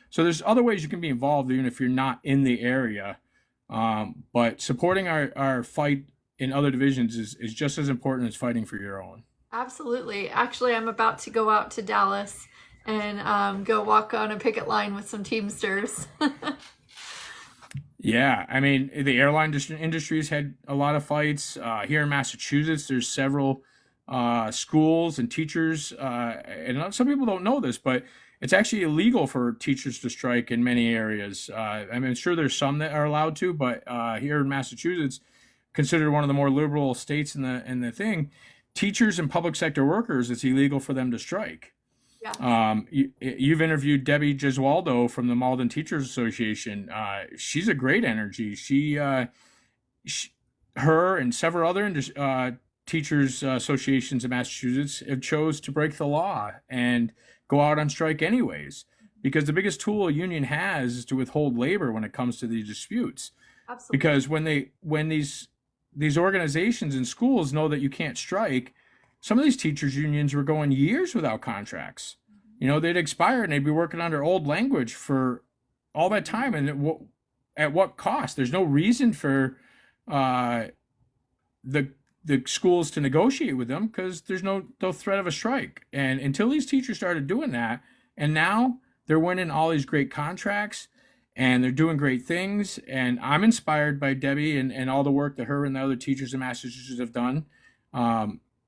So there's other ways you can be involved even if you're not in the area. But supporting our fight in other divisions is just as important as fighting for your own. Absolutely. Actually, I'm about to go out to Dallas and go walk on a picket line with some Teamsters. Yeah, I mean, the airline industry's had a lot of fights. Here in Massachusetts, there's several schools and teachers, and some people don't know this, but it's actually illegal for teachers to strike in many areas. I mean, sure, there's some that are allowed to, but here in Massachusetts, considered one of the more liberal states in the thing, teachers and public sector workers, it's illegal for them to strike. Yeah. You've interviewed Debbie Gesualdo from the Malden Teachers Association. She's a great energy. Her and several other teachers associations in Massachusetts have chose to break the law and go out on strike anyways, because the biggest tool a union has is to withhold labor when it comes to these disputes. Absolutely. Because when these organizations and schools know that you can't strike, some of these teachers unions were going years without contracts. They'd expire and they'd be working under old language for all that time. And at what cost? There's no reason for the schools to negotiate with them because there's no threat of a strike. And until these teachers started doing that, and now they're winning all these great contracts and they're doing great things. And I'm inspired by Debbie and all the work that her and the other teachers in Massachusetts have done.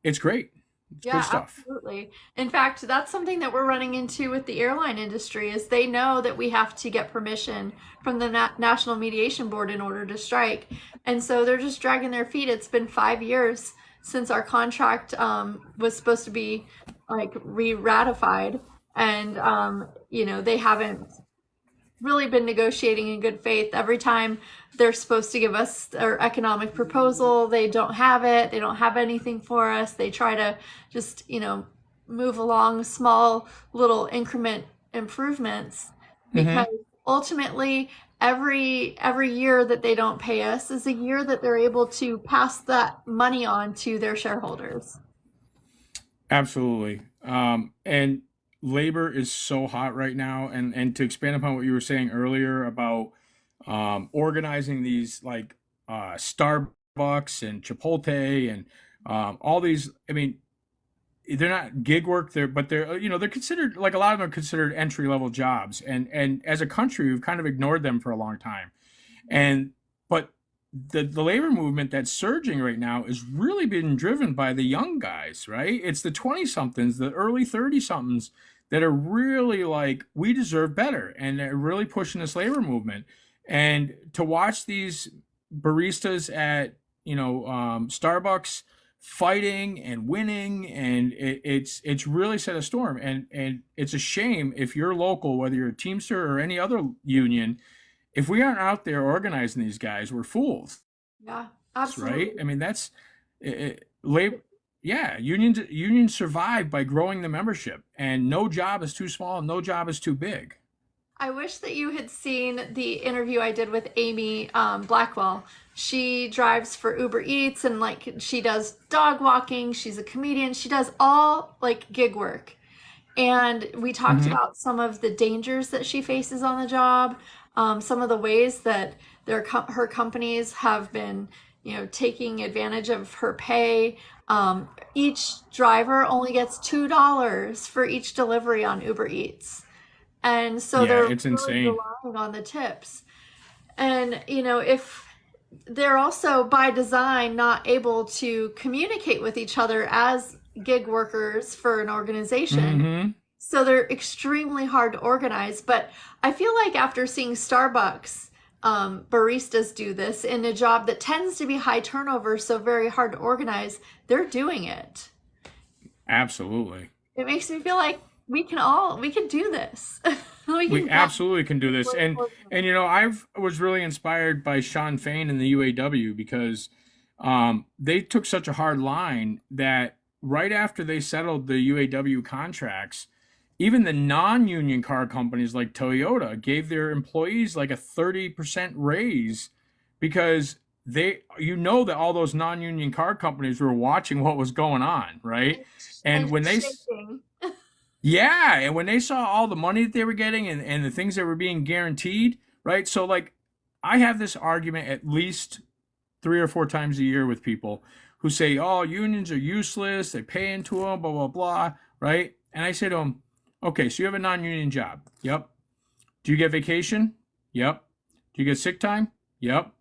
It's great. It's Yeah, good stuff. absolutely. In fact, that's something that we're running into with the airline industry is they know that we have to get permission from the National Mediation Board in order to strike. And so they're just dragging their feet. It's been 5 years since our contract was supposed to be like re-ratified. And, they haven't really been negotiating in good faith. Every time they're supposed to give us their economic proposal, they don't have it. They don't have anything for us. They try to just, move along small little increment improvements because ultimately every year that they don't pay us is a year that they're able to pass that money on to their shareholders. Absolutely. And labor is so hot right now. And to expand upon what you were saying earlier about organizing these like Starbucks and Chipotle and all these, I mean, they're not gig work there, but they're considered, like, a lot of them are considered entry level jobs. And as a country, we've kind of ignored them for a long time. But the labor movement that's surging right now is really being driven by the young guys, right? It's the 20 somethings, the early 30 somethings that are really like, we deserve better. And they're really pushing this labor movement. And to watch these baristas at, Starbucks fighting and winning, and it's really set a storm. And it's a shame if you're local, whether you're a Teamster or any other union, if we aren't out there organizing these guys, we're fools. Yeah, Right? absolutely. I mean, that's labor. Yeah, unions survive by growing the membership, and no job is too small, no job is too big. I wish that you had seen the interview I did with Amy Blackwell. She drives for Uber Eats and like she does dog walking. She's a comedian. She does all like gig work. And we talked Hmm. about some of the dangers that she faces on the job, some of the ways that her companies have been, taking advantage of her pay. Each driver only gets $2 for each delivery on Uber Eats. And so Yeah, they're it's really insane. relying on the tips. And, if they're also by design not able to communicate with each other as gig workers for an organization, Hmm. so they're extremely hard to organize. But I feel like after seeing Starbucks baristas do this in a job that tends to be high turnover, so very hard to organize, they're doing it. Absolutely. It makes me feel like we can do this. We We can get absolutely can do this. And I've was really inspired by Sean Fain and the UAW because they took such a hard line that right after they settled the UAW contracts, even the non-union car companies like Toyota gave their employees like a 30% raise because that all those non-union car companies were watching what was going on, right? organized And and when they shaking. yeah, and when they saw all the money that they were getting and the things that were being guaranteed, right? So like I have this argument at least 3 or 4 times a year with people who say, "Oh, unions are useless. They pay into them, blah blah blah," right? And I say to them, "Okay, so you have a non-union job. Yep. Do you get vacation? Yep. Do you get sick time? Yep.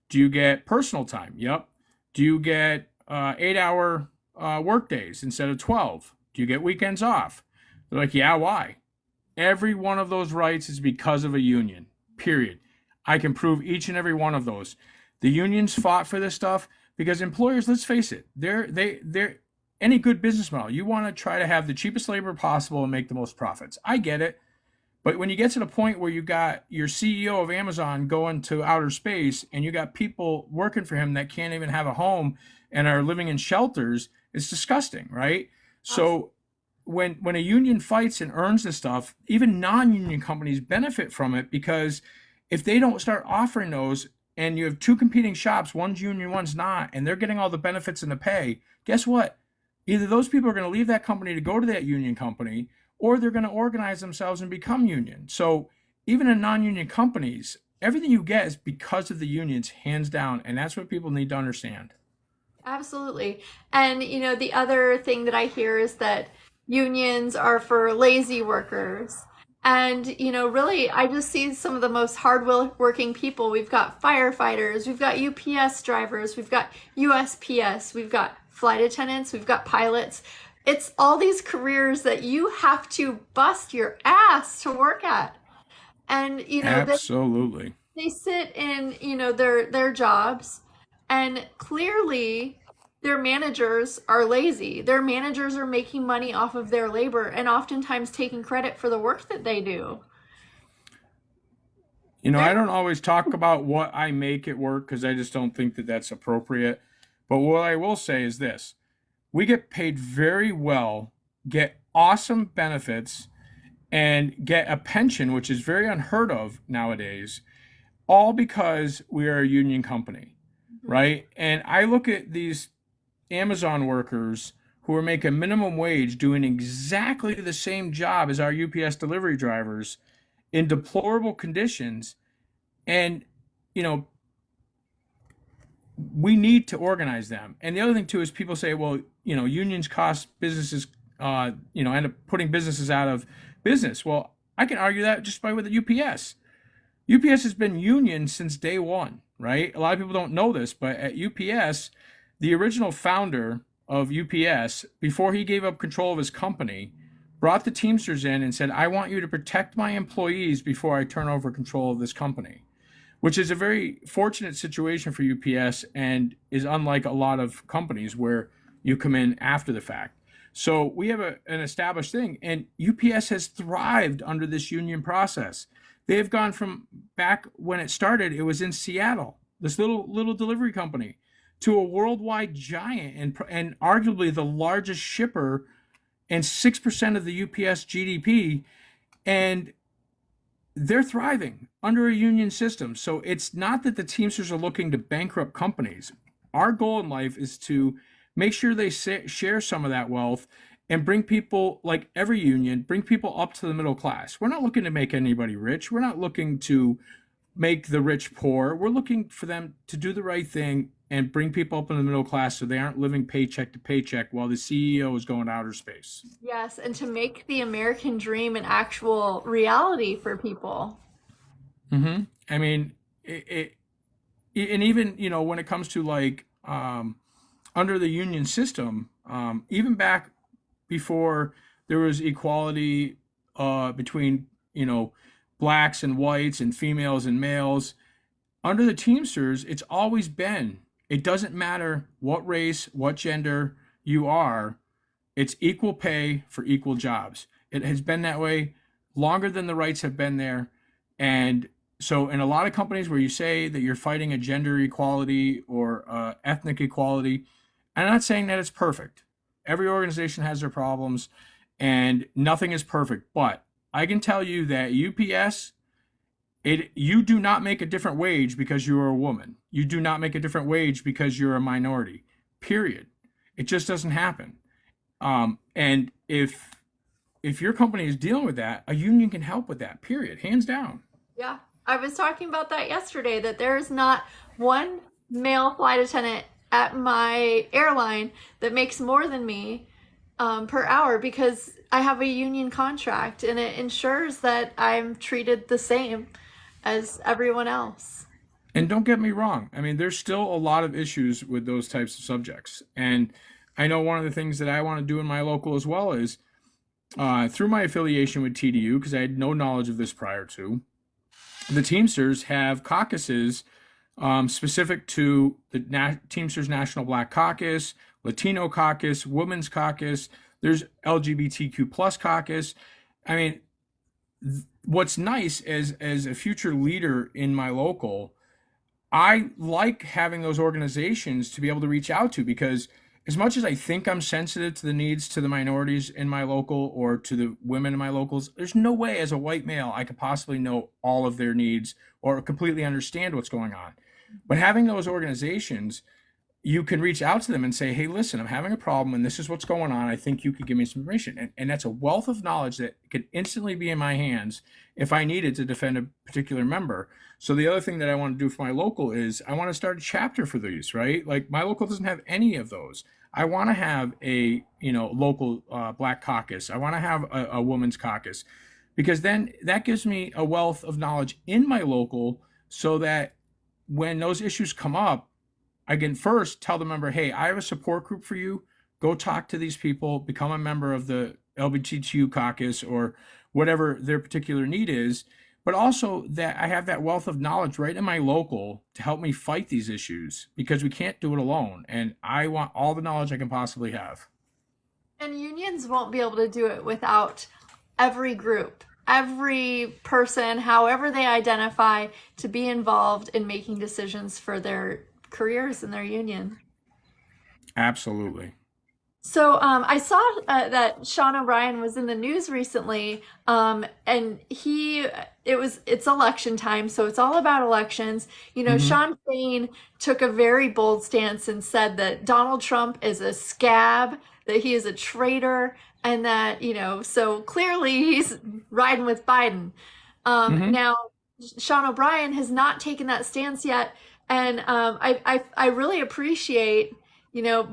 Do you get personal time? Yep. Do you get 8-hour work days instead of 12? Do you get weekends off?" They're like, "Yeah, why?" Every one of those rights is because of a union, period. I can prove each and every one of those. The unions fought for this stuff because employers, let's face it, they're any good business model. You want to try to have the cheapest labor possible and make the most profits. I get it. But when you get to the point where you got your CEO of Amazon going to outer space and you got people working for him that can't even have a home and are living in shelters, it's disgusting, right? Absolutely. So when a union fights and earns this stuff, even non-union companies benefit from it because if they don't start offering those and you have two competing shops, one's union, one's not, and they're getting all the benefits and the pay, guess what? Either those people are going to leave that company to go to that union company, or they're going to organize themselves and become union. So even in non-union companies, everything you get is because of the unions, hands down, and that's what people need to understand. Absolutely. And the other thing that I hear is that unions are for lazy workers. And really, I just see some of the most hard-working people. We've got firefighters, we've got UPS drivers, we've got USPS, we've got flight attendants, we've got pilots. It's all these careers that you have to bust your ass to work at. And Absolutely. they sit in their jobs, and clearly their managers are lazy. Their managers are making money off of their labor and oftentimes taking credit for the work that they do. I They're don't always talk about what I make at work because I just don't think that that's appropriate. But what I will say is this: we get paid very well, get awesome benefits, and get a pension, which is very unheard of nowadays, all because we are a union company, Mhm. right? And I look at these Amazon workers who are making minimum wage doing exactly the same job as our UPS delivery drivers in deplorable conditions. And, you know, we need to organize them. And the other thing too is people say, well, unions cost businesses, end up putting businesses out of business. Well, I can argue that just by with the UPS. UPS has been union since day one, right? A lot of people don't know this, but at UPS, the original founder of UPS, before he gave up control of his company, brought the Teamsters in and said, I want you to protect my employees before I turn over control of this company, which is a very fortunate situation for UPS and is unlike a lot of companies where you come in after the fact. So we have an established thing, and UPS has thrived under this union process. They've gone from back when it started, it was in Seattle, this little delivery company, to a worldwide giant and arguably the largest shipper and 6% of the UPS GDP. And they're thriving under a union system. So it's not that the Teamsters are looking to bankrupt companies. Our goal in life is to make sure they share some of that wealth and bring people, like every union, bring people up to the middle class. We're not looking to make anybody rich. We're not looking to make the rich poor. We're looking for them to do the right thing and bring people up in the middle class so they aren't living paycheck to paycheck while the CEO is going to outer space. Yes, and to make the American dream an actual reality for people. I mean, and even when it comes to like under the union system, even back before there was equality between blacks and whites and females and males, under the Teamsters, it's always been. It doesn't matter what race, what gender you are. It's equal pay for equal jobs. It has been that way longer than the rights have been there. And so, in a lot of companies where you say that you're fighting a gender equality or ethnic equality, I'm not saying that it's perfect. Every organization has their problems, and nothing is perfect. But I can tell you that UPS, you do not make a different wage because you're a woman. You do not make a different wage because you're a minority. Period. It just doesn't happen. And if your company is dealing with that, a union can help with that. Period. Hands down. Yeah, I was talking about that yesterday, that there's not one male flight attendant at my airline that makes more than me per hour because I have a union contract and it ensures that I'm treated the same as everyone else. And don't get me wrong. I mean, there's still a lot of issues with those types of subjects. And I know one of the things that I want to do in my local as well is through my affiliation with TDU, because I had no knowledge of this prior to, the Teamsters have caucuses specific to the Teamsters National Black Caucus, Latino Caucus, Women's Caucus. There's LGBTQ plus caucus. I mean, what's nice as a future leader in my local, I like having those organizations to be able to reach out to, because as much as I think I'm sensitive to the needs to the minorities in my local or to the women in my locals, there's no way as a white male I could possibly know all of their needs or completely understand what's going on. But having those organizations, you can reach out to them and say, hey, listen, I'm having a problem and this is what's going on. I think you could give me some information. And that's a wealth of knowledge that could instantly be in my hands if I needed to defend a particular member. So the other thing that I want to do for my local is I want to start a chapter for these, right? Like my local doesn't have any of those. I want to have a local black caucus. I want to have a women's caucus, because then that gives me a wealth of knowledge in my local so that when those issues come up, I can first tell the member, hey, I have a support group for you. Go talk to these people, become a member of the LGBTQ caucus or whatever their particular need is. But also that I have that wealth of knowledge right in my local to help me fight these issues, because we can't do it alone. And I want all the knowledge I can possibly have. And unions won't be able to do it without every group, every person, however they identify, to be involved in making decisions for their careers in their union. Absolutely. So I saw that Sean O'Brien was in the news recently, and it's election time, so it's all about elections. Mm-hmm. Sean Fain took a very bold stance and said that Donald Trump is a scab, that he is a traitor, and that so clearly he's riding with Biden. Mm-hmm. Now, Sean O'Brien has not taken that stance yet, and I really appreciate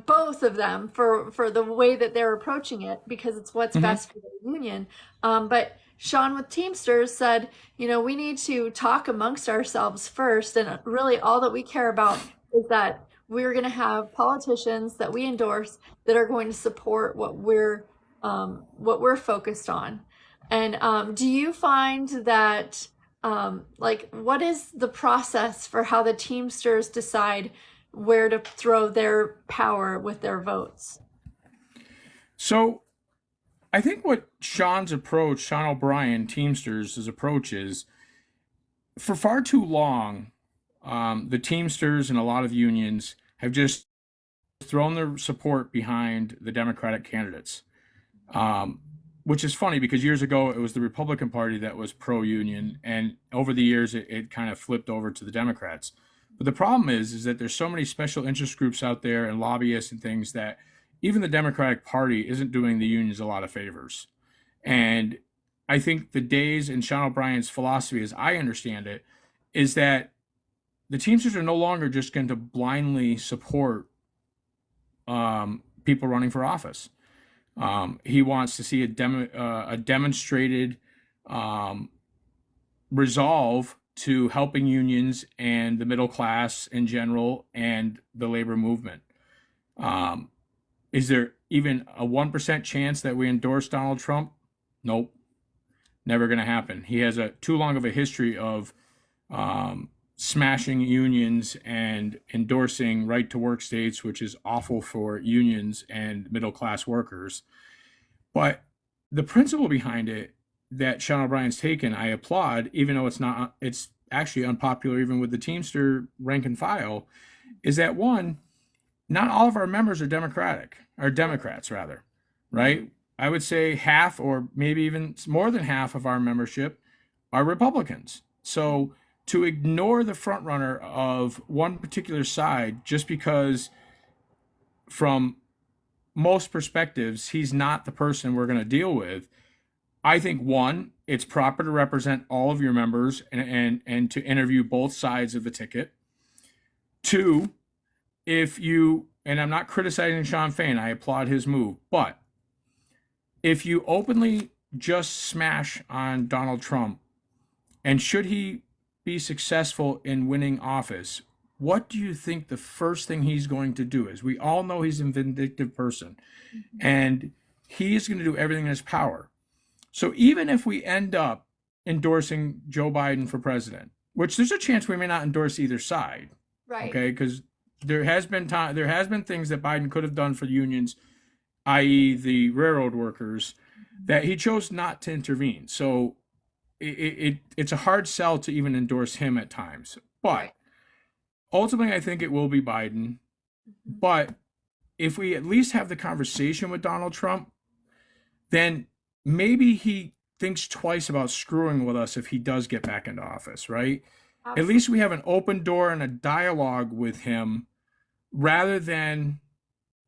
both of them for the way that they're approaching it, because it's what's Mm-hmm. best for the union. But Sean with Teamsters said, we need to talk amongst ourselves first, and really all that we care about is that we're going to have politicians that we endorse that are going to support what we're focused on. And do you find that what is the process for how the Teamsters decide where to throw their power with their votes? So I think what Sean's approach, Sean O'Brien, Teamsters' approach is, for far too long, the Teamsters and a lot of unions have just thrown their support behind the Democratic candidates. which is funny because years ago it was the Republican Party that was pro-union, and over the years it kind of flipped over to the Democrats. But the problem is that there's so many special interest groups out there and lobbyists and things that even the Democratic Party isn't doing the unions a lot of favors. And I think the days in Sean O'Brien's philosophy, as I understand it, is that the Teamsters are no longer just going to blindly support people running for office. He wants to see a demonstrated um, resolve to helping unions and the middle class in general and the labor movement. Um, is there even a 1% chance that we endorse Donald Trump? Nope, never going to happen. He has a too long of a history of smashing unions and endorsing right to work states, which is awful for unions and middle class workers. But the principle behind it that Sean O'Brien's taken, I applaud, even though it's actually unpopular even with the Teamster rank and file, is that one, not all of our members are Democrats rather, right? I would say half or maybe even more than half of our membership are Republicans. So to ignore the front runner of one particular side just because from most perspectives he's not the person we're going to deal with, I think one, it's proper to represent all of your members and to interview both sides of the ticket. Two, if you, and I'm not criticizing Sean Fain, I applaud his move, but if you openly just smash on Donald Trump, and should he be successful in winning office, what do you think the first thing he's going to do is? We all know he's a vindictive person, and he is going to do everything in his power. So even if we end up endorsing Joe Biden for president, which there's a chance we may not endorse either side, Right. okay? Because there has been things that Biden could have done for unions, i.e., the railroad workers, that he chose not to intervene. So it's a hard sell to even endorse him at times. But Right. ultimately, I think it will be Biden. But if we at least have the conversation with Donald Trump, then maybe he thinks twice about screwing with us if he does get back into office, right? At Absolutely. least we have an open door and a dialogue with him rather than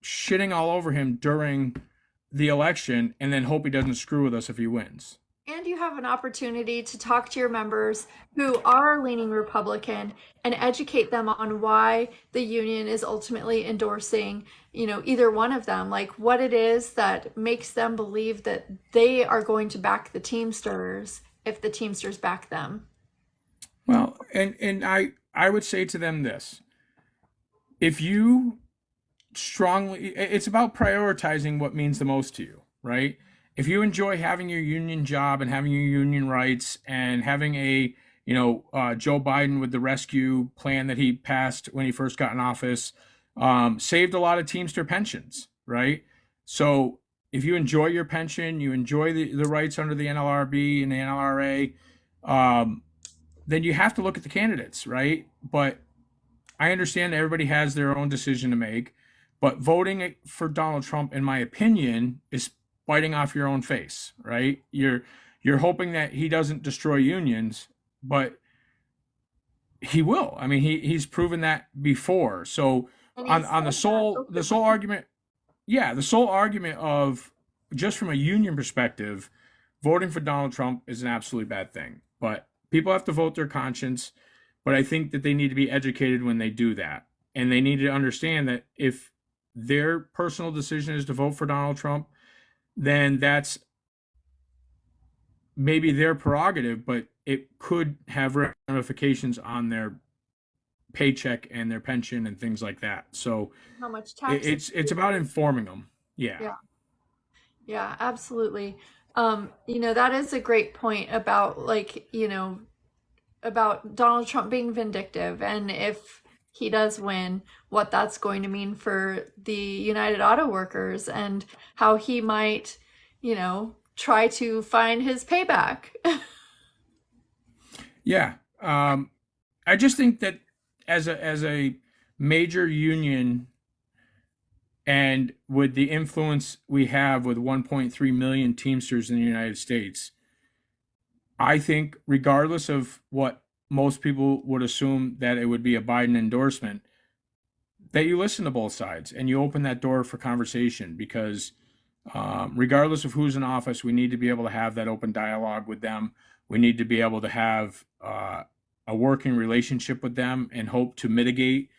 shitting all over him during the election and then hope he doesn't screw with us if he wins. And you have an opportunity to talk to your members who are leaning Republican and educate them on why the union is ultimately endorsing, either one of them, like what it is that makes them believe that they are going to back the Teamsters if the Teamsters back them. Well, and I would say to them this. If you it's about prioritizing what means the most to you, right? If you enjoy having your union job and having your union rights and having Joe Biden with the rescue plan that he passed when he first got in office, saved a lot of Teamster pensions, right? So if you enjoy your pension, you enjoy the rights under the NLRB and the NLRA, then you have to look at the candidates, right? But I understand everybody has their own decision to make, but voting for Donald Trump, in my opinion, is biting off your own face, right? You're hoping that he doesn't destroy unions, but he will. I mean, he's proven that before. So And he on said that the sole openly. argument, yeah, the sole argument of just from a union perspective, voting for Donald Trump is an absolutely bad thing. But people have to vote their conscience. But I think that they need to be educated when they do that. And they need to understand that if their personal decision is to vote for Donald Trump, then that's maybe their prerogative, but it could have ramifications on their paycheck and their pension and things like that. So How much tax? it's about informing them. Yeah. Yeah. Yeah, absolutely. That is a great point about about Donald Trump being vindictive and if he does win, what that's going to mean for the United Auto Workers and how he might, try to find his payback. Yeah. I just think that as a major union And with the influence we have with 1.3 million Teamsters in the United States, I think, regardless of what most people would assume that it would be a Biden endorsement, that you listen to both sides and you open that door for conversation because regardless of who's in office, we need to be able to have that open dialogue with them. We need to be able to have a working relationship with them and hope to mitigate,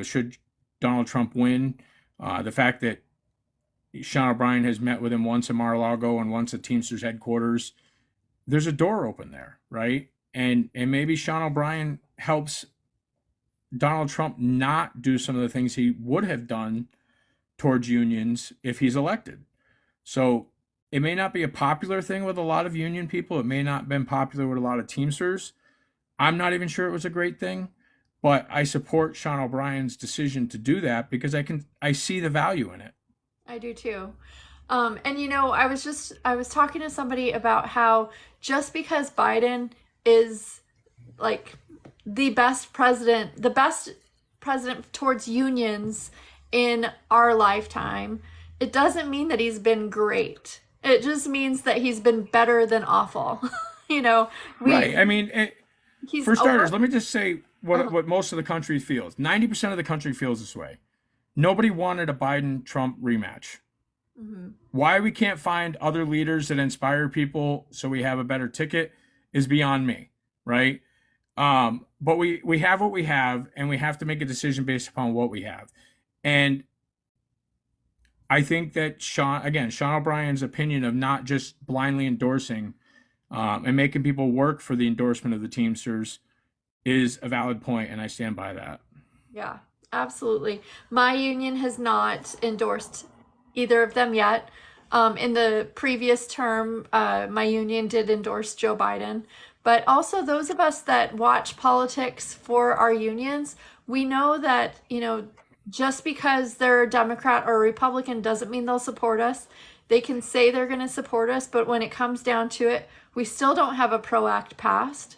should Donald Trump win, the fact that Sean O'Brien has met with him once in Mar-a-Lago and once at Teamsters headquarters. There's a door open there, right? And maybe Sean O'Brien helps Donald Trump not do some of the things he would have done towards unions if he's elected. So it may not be a popular thing with a lot of union people. It may not have been popular with a lot of Teamsters. I'm not even sure it was a great thing, but I support Sean O'Brien's decision to do that because I see the value in it. I do too. And I was talking to somebody about how just because Biden is like the best president towards unions in our lifetime, it doesn't mean that he's been great. It just means that he's been better than awful. Right. I mean, for starters, let me just say what most of the country feels. 90% of the country feels this way. Nobody wanted a Biden-Trump rematch. Mm-hmm. Why we can't find other leaders that inspire people so we have a better ticket is beyond me, right? But we have what we have, and we have to make a decision based upon what we have. And I think that Sean O'Brien's opinion of not just blindly endorsing and making people work for the endorsement of the Teamsters is a valid point, and I stand by that. Yeah, absolutely. My union has not endorsed either of them yet. In the previous term, my union did endorse Joe Biden. But also those of us that watch politics for our unions, we know that, just because they're a Democrat or a Republican doesn't mean they'll support us. They can say they're going to support us, but when it comes down to it, we still don't have a PRO Act passed.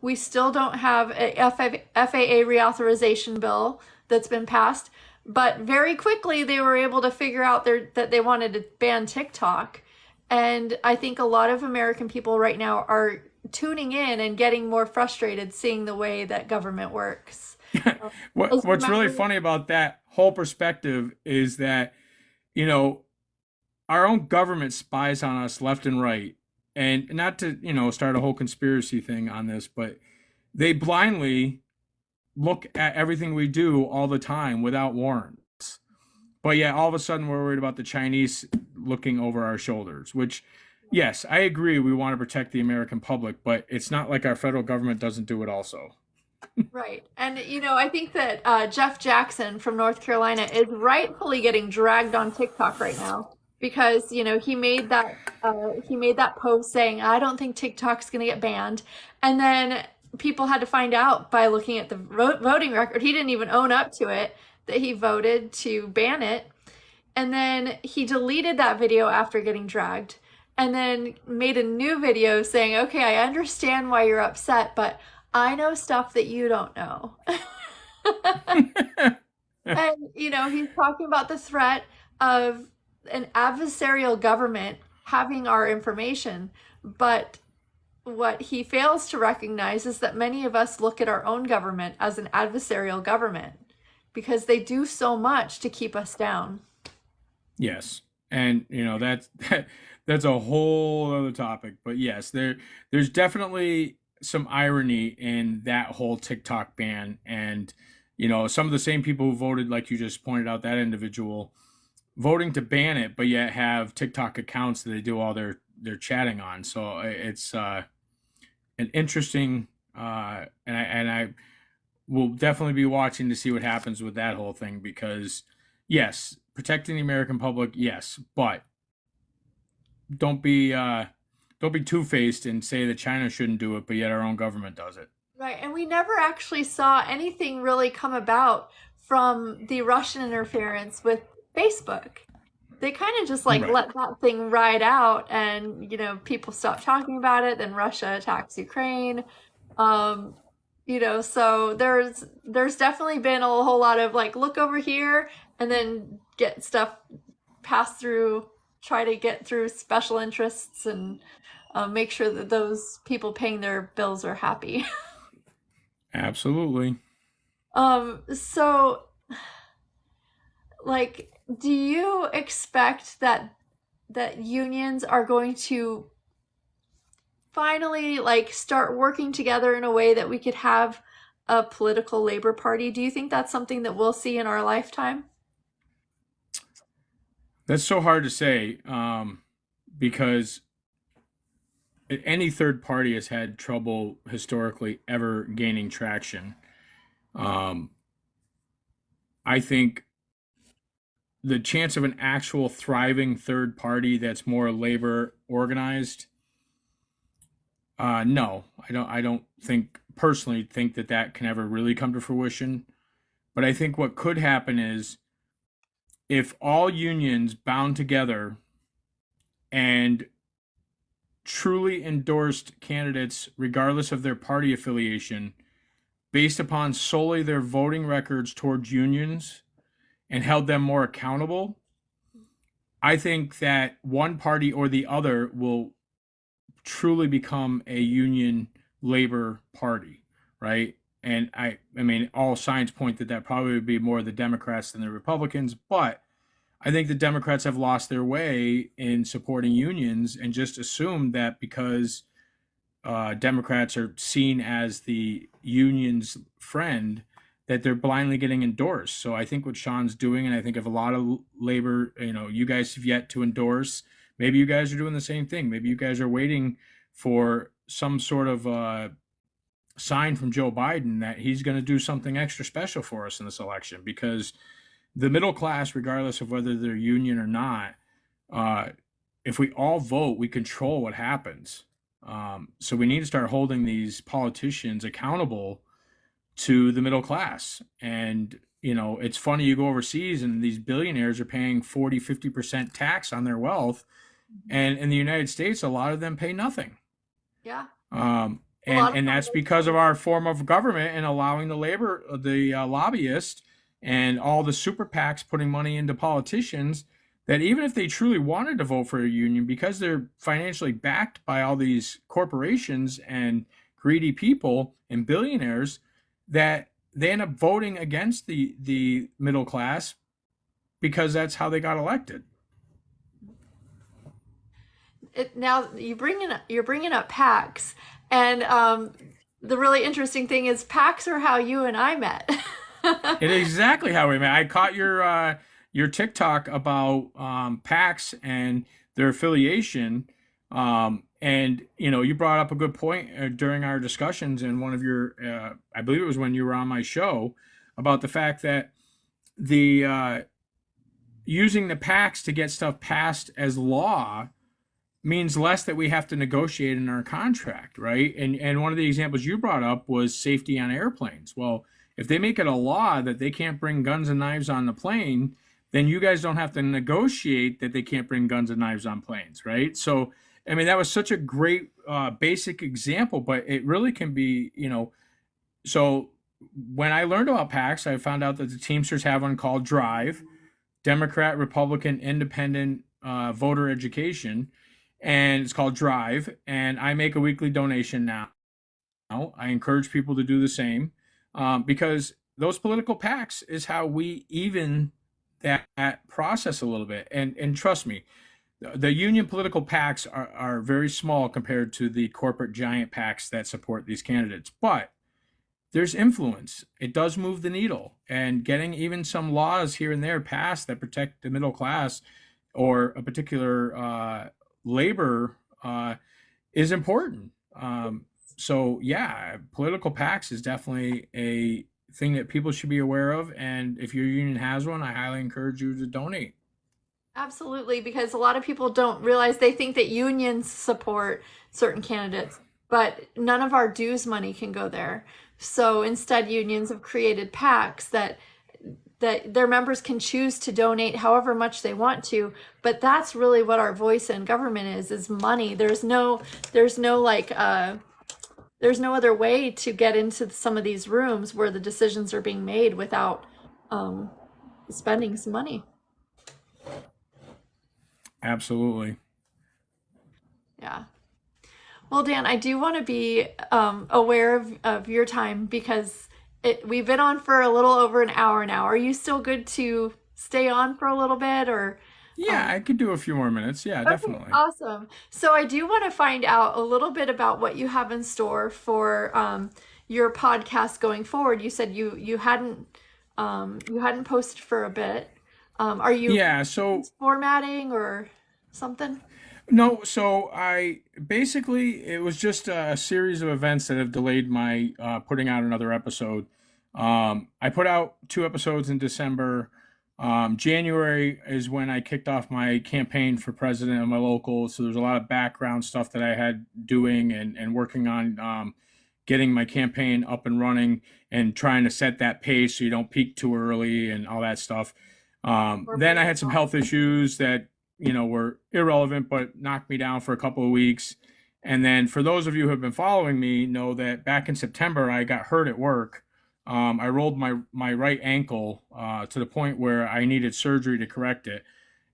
We still don't have a FAA reauthorization bill that's been passed. But very quickly, they were able to figure out that they wanted to ban TikTok. And I think a lot of American people right now are tuning in and getting more frustrated seeing the way that government works. What's really funny about that whole perspective is that, our own government spies on us left and right. And not to, start a whole conspiracy thing on this, but they blindly look at everything we do all the time without warrants. But yeah, all of a sudden we're worried about the Chinese looking over our shoulders, which, yes, I agree. We want to protect the American public, but it's not like our federal government doesn't do it also. Right. And, I think that Jeff Jackson from North Carolina is rightfully getting dragged on TikTok right now because, he made that post saying, I don't think TikTok's going to get banned. And then people had to find out by looking at the voting record. He didn't even own up to it that he voted to ban it. And then he deleted that video after getting dragged and then made a new video saying, okay, I understand why you're upset, but I know stuff that you don't know. And, he's talking about the threat of an adversarial government having our information. But what he fails to recognize is that many of us look at our own government as an adversarial government because they do so much to keep us down. Yes. And, that's a whole other topic. But yes, there's definitely some irony in that whole TikTok ban. And, some of the same people who voted, like you just pointed out, that individual voting to ban it, but yet have TikTok accounts that they do all their chatting on. So it's an interesting, and I will definitely be watching to see what happens with that whole thing because, yes, protecting the American public, yes, but don't be two-faced and say that China shouldn't do it, but yet our own government does it. Right, and we never actually saw anything really come about from the Russian interference with Facebook. They kind of just Right. let that thing ride out and, people stop talking about it. Then Russia attacks Ukraine. So there's definitely been a whole lot of look over here and then get stuff passed through, try to get through special interests, and make sure that those people paying their bills are happy. Absolutely. So like, do you expect that unions are going to finally like start working together in a way that we could have a political labor party? Do you think that's something that we'll see in our lifetime? That's so hard to say, because any third party has had trouble historically ever gaining traction. Um, I think the chance of an actual thriving third party that's more labor organized, no, I don't. I don't think personally think that that can ever really come to fruition. But I think what could happen is if all unions bound together and truly endorsed candidates, regardless of their party affiliation, based upon solely their voting records towards unions and held them more accountable, I think that one party or the other will truly become a union labor party, right? And I mean, all signs point that that probably would be more the Democrats than the Republicans, but I think the Democrats have lost their way in supporting unions and just assumed that because Democrats are seen as the union's friend, that they're blindly getting endorsed. So I think what Sean's doing, and I think if a lot of labor, you guys have yet to endorse, maybe you guys are doing the same thing. Maybe you guys are waiting for some sort of sign from Joe Biden that he's going to do something extra special for us in this election, because the middle class, regardless of whether they're union or not, uh, if we all vote, we control what happens. So we need to start holding these politicians accountable to the middle class. And, it's funny, you go overseas and these billionaires are paying 40, 50% tax on their wealth. And in the United States, a lot of them pay nothing. Yeah. And that's because of our form of government and allowing the lobbyists and all the super PACs putting money into politicians, that even if they truly wanted to vote for a union, because they're financially backed by all these corporations and greedy people and billionaires, that they end up voting against the middle class because that's how they got elected. Now you're bringing up PACs, and the really interesting thing is PACs are how you and I met. It is exactly how we met. I caught your TikTok about PACs and their affiliation, and you brought up a good point during our discussions in one of your, I believe it was when you were on my show, about the fact that the using the PACs to get stuff passed as law means less that we have to negotiate in our contract, right? And one of the examples you brought up was safety on airplanes. Well, if they make it a law that they can't bring guns and knives on the plane, then you guys don't have to negotiate that they can't bring guns and knives on planes, right? So, I mean, that was such a great basic example, but it really can be, So when I learned about PACs, I found out that the Teamsters have one called Drive, Democrat, Republican, Independent Voter Education, and it's called Drive. And I make a weekly donation now. I encourage people to do the same, because those political PACs is how we even that process a little bit. And trust me, the union political PACs are very small compared to the corporate giant PACs that support these candidates. But there's influence. It does move the needle. And getting even some laws here and there passed that protect the middle class or a particular labor is important. So yeah, political PACs is definitely a thing that people should be aware of. And if your union has one, I highly encourage you to donate. Absolutely, because a lot of people don't realize, they think that unions support certain candidates, but none of our dues money can go there. So instead, unions have created PACs that their members can choose to donate however much they want to, but that's really what our voice in government is money. There's no there's no other way to get into some of these rooms where the decisions are being made without spending some money. Absolutely. Yeah. Well, Dan, I do want to be aware of your time because we've been on for a little over an hour now. Are you still good to stay on for a little bit or? Yeah, I could do a few more minutes. Yeah, Okay, definitely. awesome. So I do want to find out a little bit about what you have in store for your podcast going forward. You said you hadn't posted for a bit. Are you Yeah, so formatting or something? no, so I basically it was just a series of events that have delayed my putting out another episode. I put out two episodes in December. January is when I kicked off my campaign for president of my local. So there's a lot of background stuff that I had doing and working on getting my campaign up and running and trying to set that pace so you don't peak too early and all that stuff. Or Then I maybe had some not? health issues that were irrelevant but knocked me down for a couple of weeks. And then for those of you who have been following me, know that back in September I got hurt at work. I rolled my right ankle to the point where I needed surgery to correct it.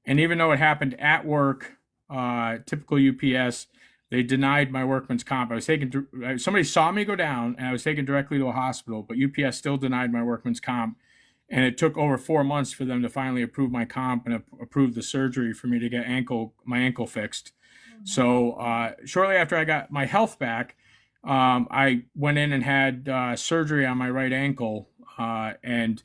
And even though it happened at work, typical UPS, they denied my workman's comp. I was taken. Somebody saw me go down, and I was taken directly to a hospital. But UPS still denied my workman's comp, and it took over 4 months for them to finally approve my comp and approve the surgery for me to get my ankle fixed. So shortly after I got my health back, I went in and had surgery on my right ankle, and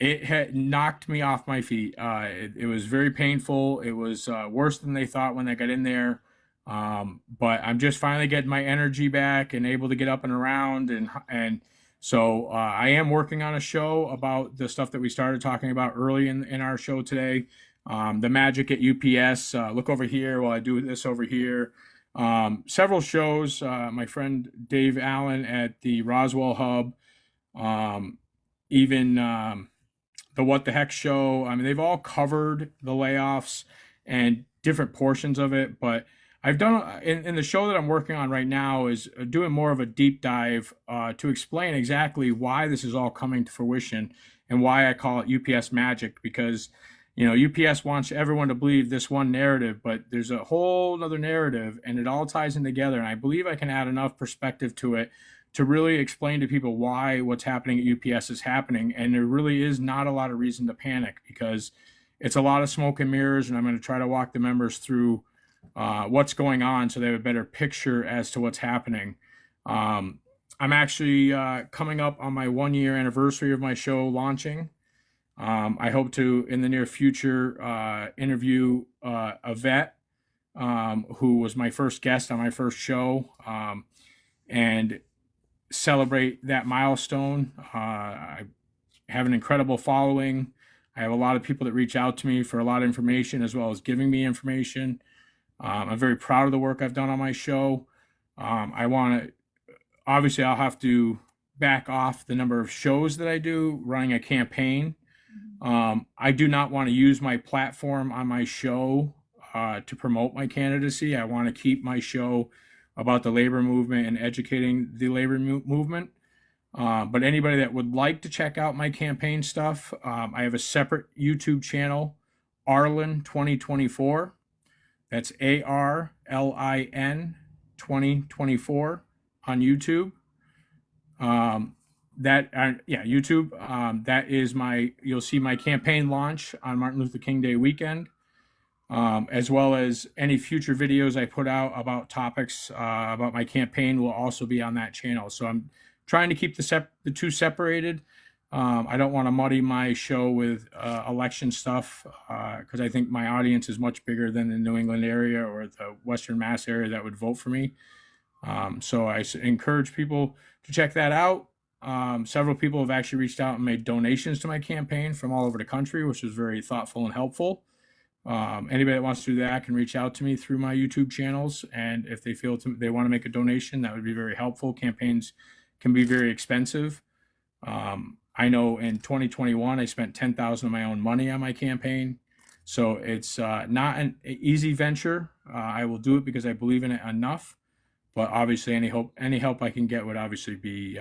it had knocked me off my feet. It was very painful. It was worse than they thought when they got in there. But I'm just finally getting my energy back and able to get up and around, and so I am working on a show about the stuff that we started talking about early in our show today. The magic at UPS. Look over here while I do this over here. Several shows. My friend Dave Allen at the Roswell Hub. Um, even the What the Heck show. I mean, they've all covered the layoffs and different portions of it, but I've done in the show that I'm working on right now is doing more of a deep dive to explain exactly why this is all coming to fruition and why I call it UPS magic, because UPS wants everyone to believe this one narrative, but there's a whole other narrative and it all ties in together. And I believe I can add enough perspective to it to really explain to people why what's happening at UPS is happening. And there really is not a lot of reason to panic because it's a lot of smoke and mirrors. And I'm going to try to walk the members through what's going on so they have a better picture as to what's happening. I'm actually coming up on my 1 year anniversary of my show launching. I hope to, in the near future, interview a vet who was my first guest on my first show and celebrate that milestone. I have an incredible following. I have a lot of people that reach out to me for a lot of information as well as giving me information. I'm very proud of the work I've done on my show. I want to, obviously, I'll have to back off the number of shows that I do running a campaign. I do not want to use my platform on my show to promote my candidacy. I want to keep my show about the labor movement and educating the labor movement. But anybody that would like to check out my campaign stuff, I have a separate YouTube channel, Arlin 2024. That's ARLIN 2024 on YouTube. YouTube. That is you'll see my campaign launch on Martin Luther King Day weekend, as well as any future videos I put out about topics about my campaign will also be on that channel. So I'm trying to keep the two separated. I don't want to muddy my show with election stuff because I think my audience is much bigger than the New England area or the Western Mass area that would vote for me. So I encourage people to check that out. Several people have actually reached out and made donations to my campaign from all over the country, which was very thoughtful and helpful. Anybody that wants to do that can reach out to me through my YouTube channels. And if they feel they want to make a donation, that would be very helpful. Campaigns can be very expensive. I know in 2021, I spent $10,000 of my own money on my campaign. So it's not an easy venture. I will do it because I believe in it enough. But obviously, any help I can get would obviously be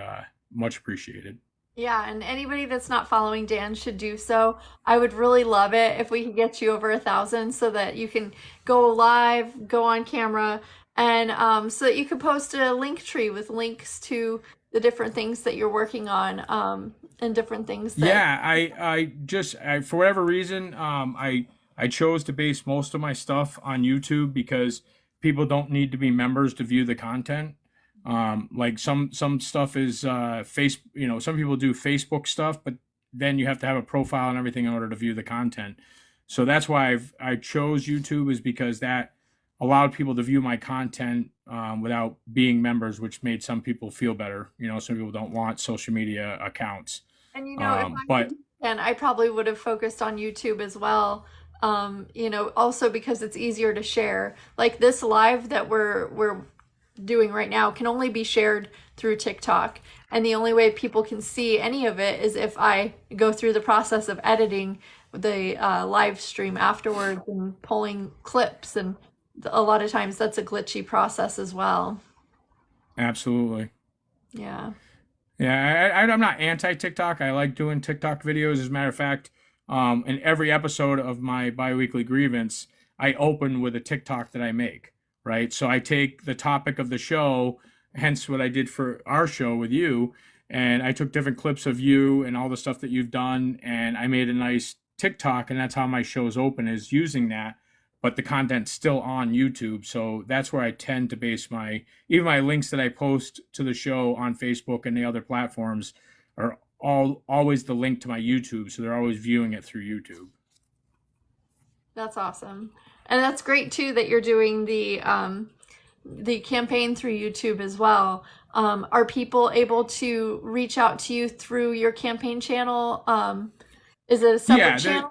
much appreciated. Yeah, and anybody that's not following Dan should do so. I would really love it if we could get you over 1,000 so that you can go live, go on camera, and so that you can post a link tree with links to the different things that you're working on, and different things that. Yeah, for whatever reason, I chose to base most of my stuff on YouTube because people don't need to be members to view the content. Like some stuff is some people do Facebook stuff, but then you have to have a profile and everything in order to view the content. So that's why I chose YouTube, is because that allowed people to view my content without being members, which made some people feel better. Some people don't want social media accounts. And if I But could, and I probably would have focused on YouTube as well. Also because it's easier to share. Like this live that we're doing right now can only be shared through TikTok. And the only way people can see any of it is if I go through the process of editing the live stream afterwards and pulling clips. And a lot of times that's a glitchy process as well. absolutely. Yeah. Yeah, I'm not anti TikTok. I like doing TikTok videos. As a matter of fact, in every episode of my biweekly grievance, I open with a TikTok that I make, right? So I take the topic of the show, hence what I did for our show with you, and I took different clips of you and all the stuff that you've done, and I made a nice TikTok, and that's how my shows open, is using that. But the content's still on YouTube, so that's where I tend to base even my links that I post to the show on Facebook and the other platforms are always the link to my YouTube, so they're always viewing it through YouTube. That's awesome. And that's great too that you're doing the campaign through YouTube as well. Are people able to reach out to you through your campaign channel? Is it a separate Yeah, channel?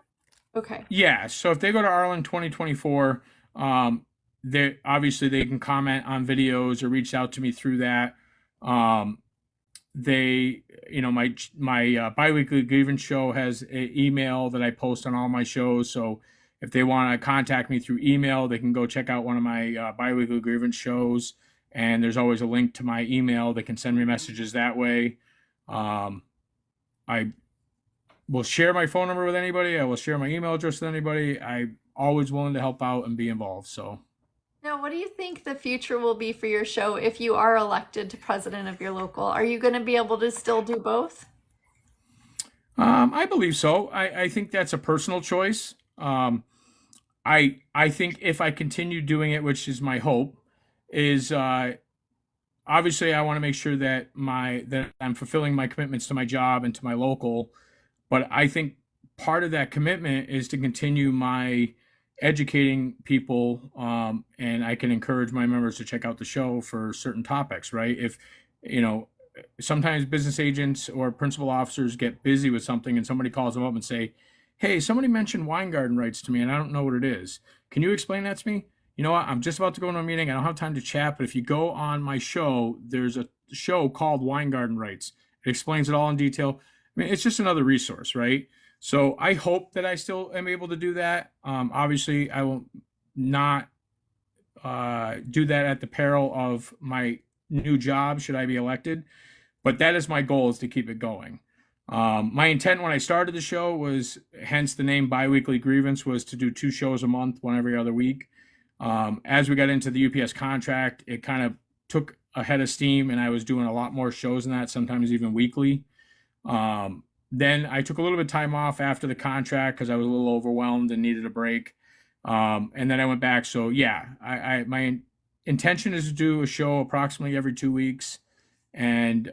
Okay. yeah. So if they go to Arlin 2024, they obviously they can comment on videos or reach out to me through that. Um, they my biweekly grievance show has an email that I post on all my shows, so if they want to contact me through email, they can go check out one of my biweekly grievance shows, and there's always a link to my email. They can send me messages that way. um, I will share my phone number with anybody. I will share my email address with anybody. I'm always willing to help out and be involved. So Now, what do you think the future will be for your show if you are elected to president of your local? Are you going to be able to still do both? I believe so. I think that's a personal choice. I think if I continue doing it, which is my hope, is obviously I want to make sure that I'm fulfilling my commitments to my job and to my local. But I think part of that commitment is to continue my educating people, and I can encourage my members to check out the show for certain topics, right? If you know, sometimes business agents or principal officers get busy with something and somebody calls them up and say, hey, somebody mentioned wine garden rights to me and I don't know what it is. Can you explain that to me? You know what? I'm just about to go into a meeting. I don't have time to chat, but if you go on my show, there's a show called Wine Garden Rights. It explains it all in detail. I mean, it's just another resource, right? So I hope that I still am able to do that. Obviously, I will not do that at the peril of my new job should I be elected. But that is my goal, is to keep it going. My intent when I started the show was, hence the name Biweekly Grievance, was to do 2 shows a month, one every other week. As we got into the UPS contract, it kind of took a head of steam, and I was doing a lot more shows than that, sometimes even weekly. Then I took a little bit of time off after the contract because I was a little overwhelmed and needed a break. And then I went back. So yeah, my intention is to do a show approximately every 2 weeks, and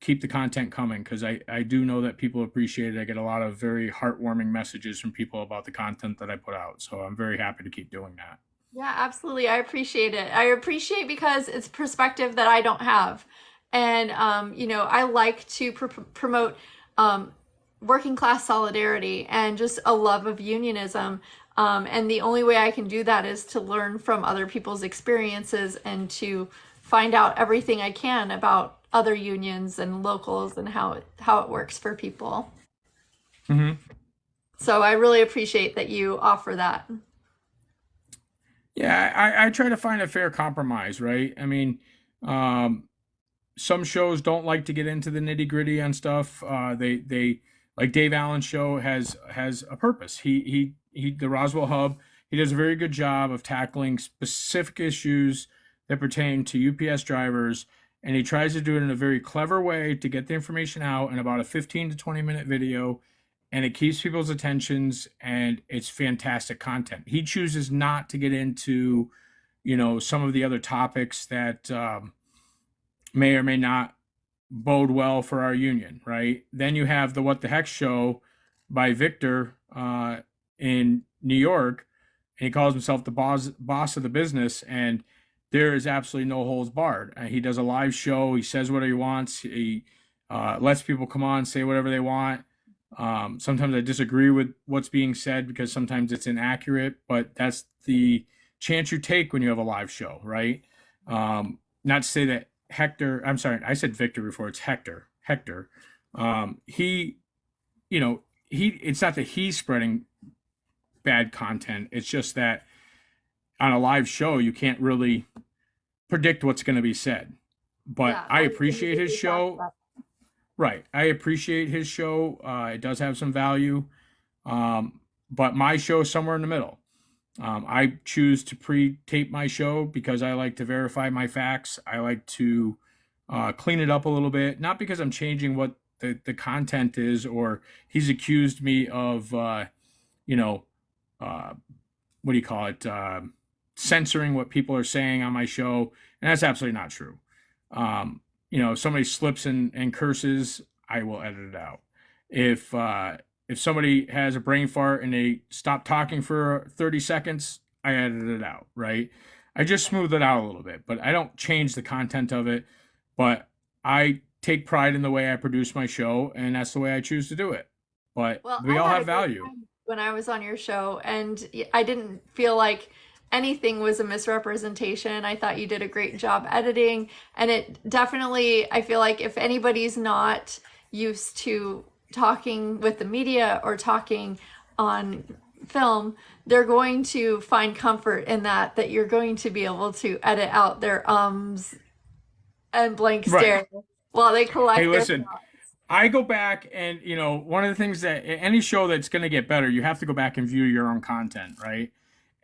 keep the content coming, because I do know that people appreciate it. I get a lot of very heartwarming messages from people about the content that I put out. So I'm very happy to keep doing that. Yeah, absolutely. I appreciate it. I appreciate because it's perspective that I don't have. And, I like to promote working class solidarity and just a love of unionism. And the only way I can do that is to learn from other people's experiences and to find out everything I can about other unions and locals and how it works for people. Hmm. So I really appreciate that you offer that. Yeah, I try to find a fair compromise, right? I mean, um, some shows don't like to get into the nitty gritty on stuff. They like Dave Allen's show has a purpose. He the Roswell Hub. He does a very good job of tackling specific issues that pertain to UPS drivers, and he tries to do it in a very clever way to get the information out in about a 15 to 20-minute video, and it keeps people's attentions, and it's fantastic content. He chooses not to get into, some of the other topics that may or may not bode well for our union, right? Then you have the What the Heck show by Victor in New York, and he calls himself the boss of the business, and there is absolutely no holds barred. He does a live show. He says whatever he wants. He lets people come on, say whatever they want. Sometimes I disagree with what's being said because sometimes it's inaccurate, but that's the chance you take when you have a live show, right? Not to say that I'm sorry, I said Victor before. It's Hector. He, it's not that he's spreading bad content. It's just that on a live show, you can't really predict what's going to be said. But Yeah, I I appreciate his show. Right. I appreciate his show. It does have some value. But my show is somewhere in the middle. I choose to pre-tape my show because I like to verify my facts. I like to clean it up a little bit, not because I'm changing what the content is, or he's accused me of, what do you call it? Censoring what people are saying on my show. And that's absolutely not true. If somebody slips and curses, I will edit it out. If somebody has a brain fart and they stop talking for 30 seconds, I edit it out, right? I just smooth it out a little bit, but I don't change the content of it. But I take pride in the way I produce my show, and that's the way I choose to do it. But Well, we I all had have a great value. time when I was on your show, and I didn't feel like anything was a misrepresentation. I thought you did a great job editing, and it definitely, I feel like if anybody's not used to talking with the media or talking on film, they're going to find comfort in that you're going to be able to edit out their and blank Right. stare while they Hey, collect their listen, thoughts. I go back and, one of the things that any show that's going to get better, you have to go back and view your own content, right?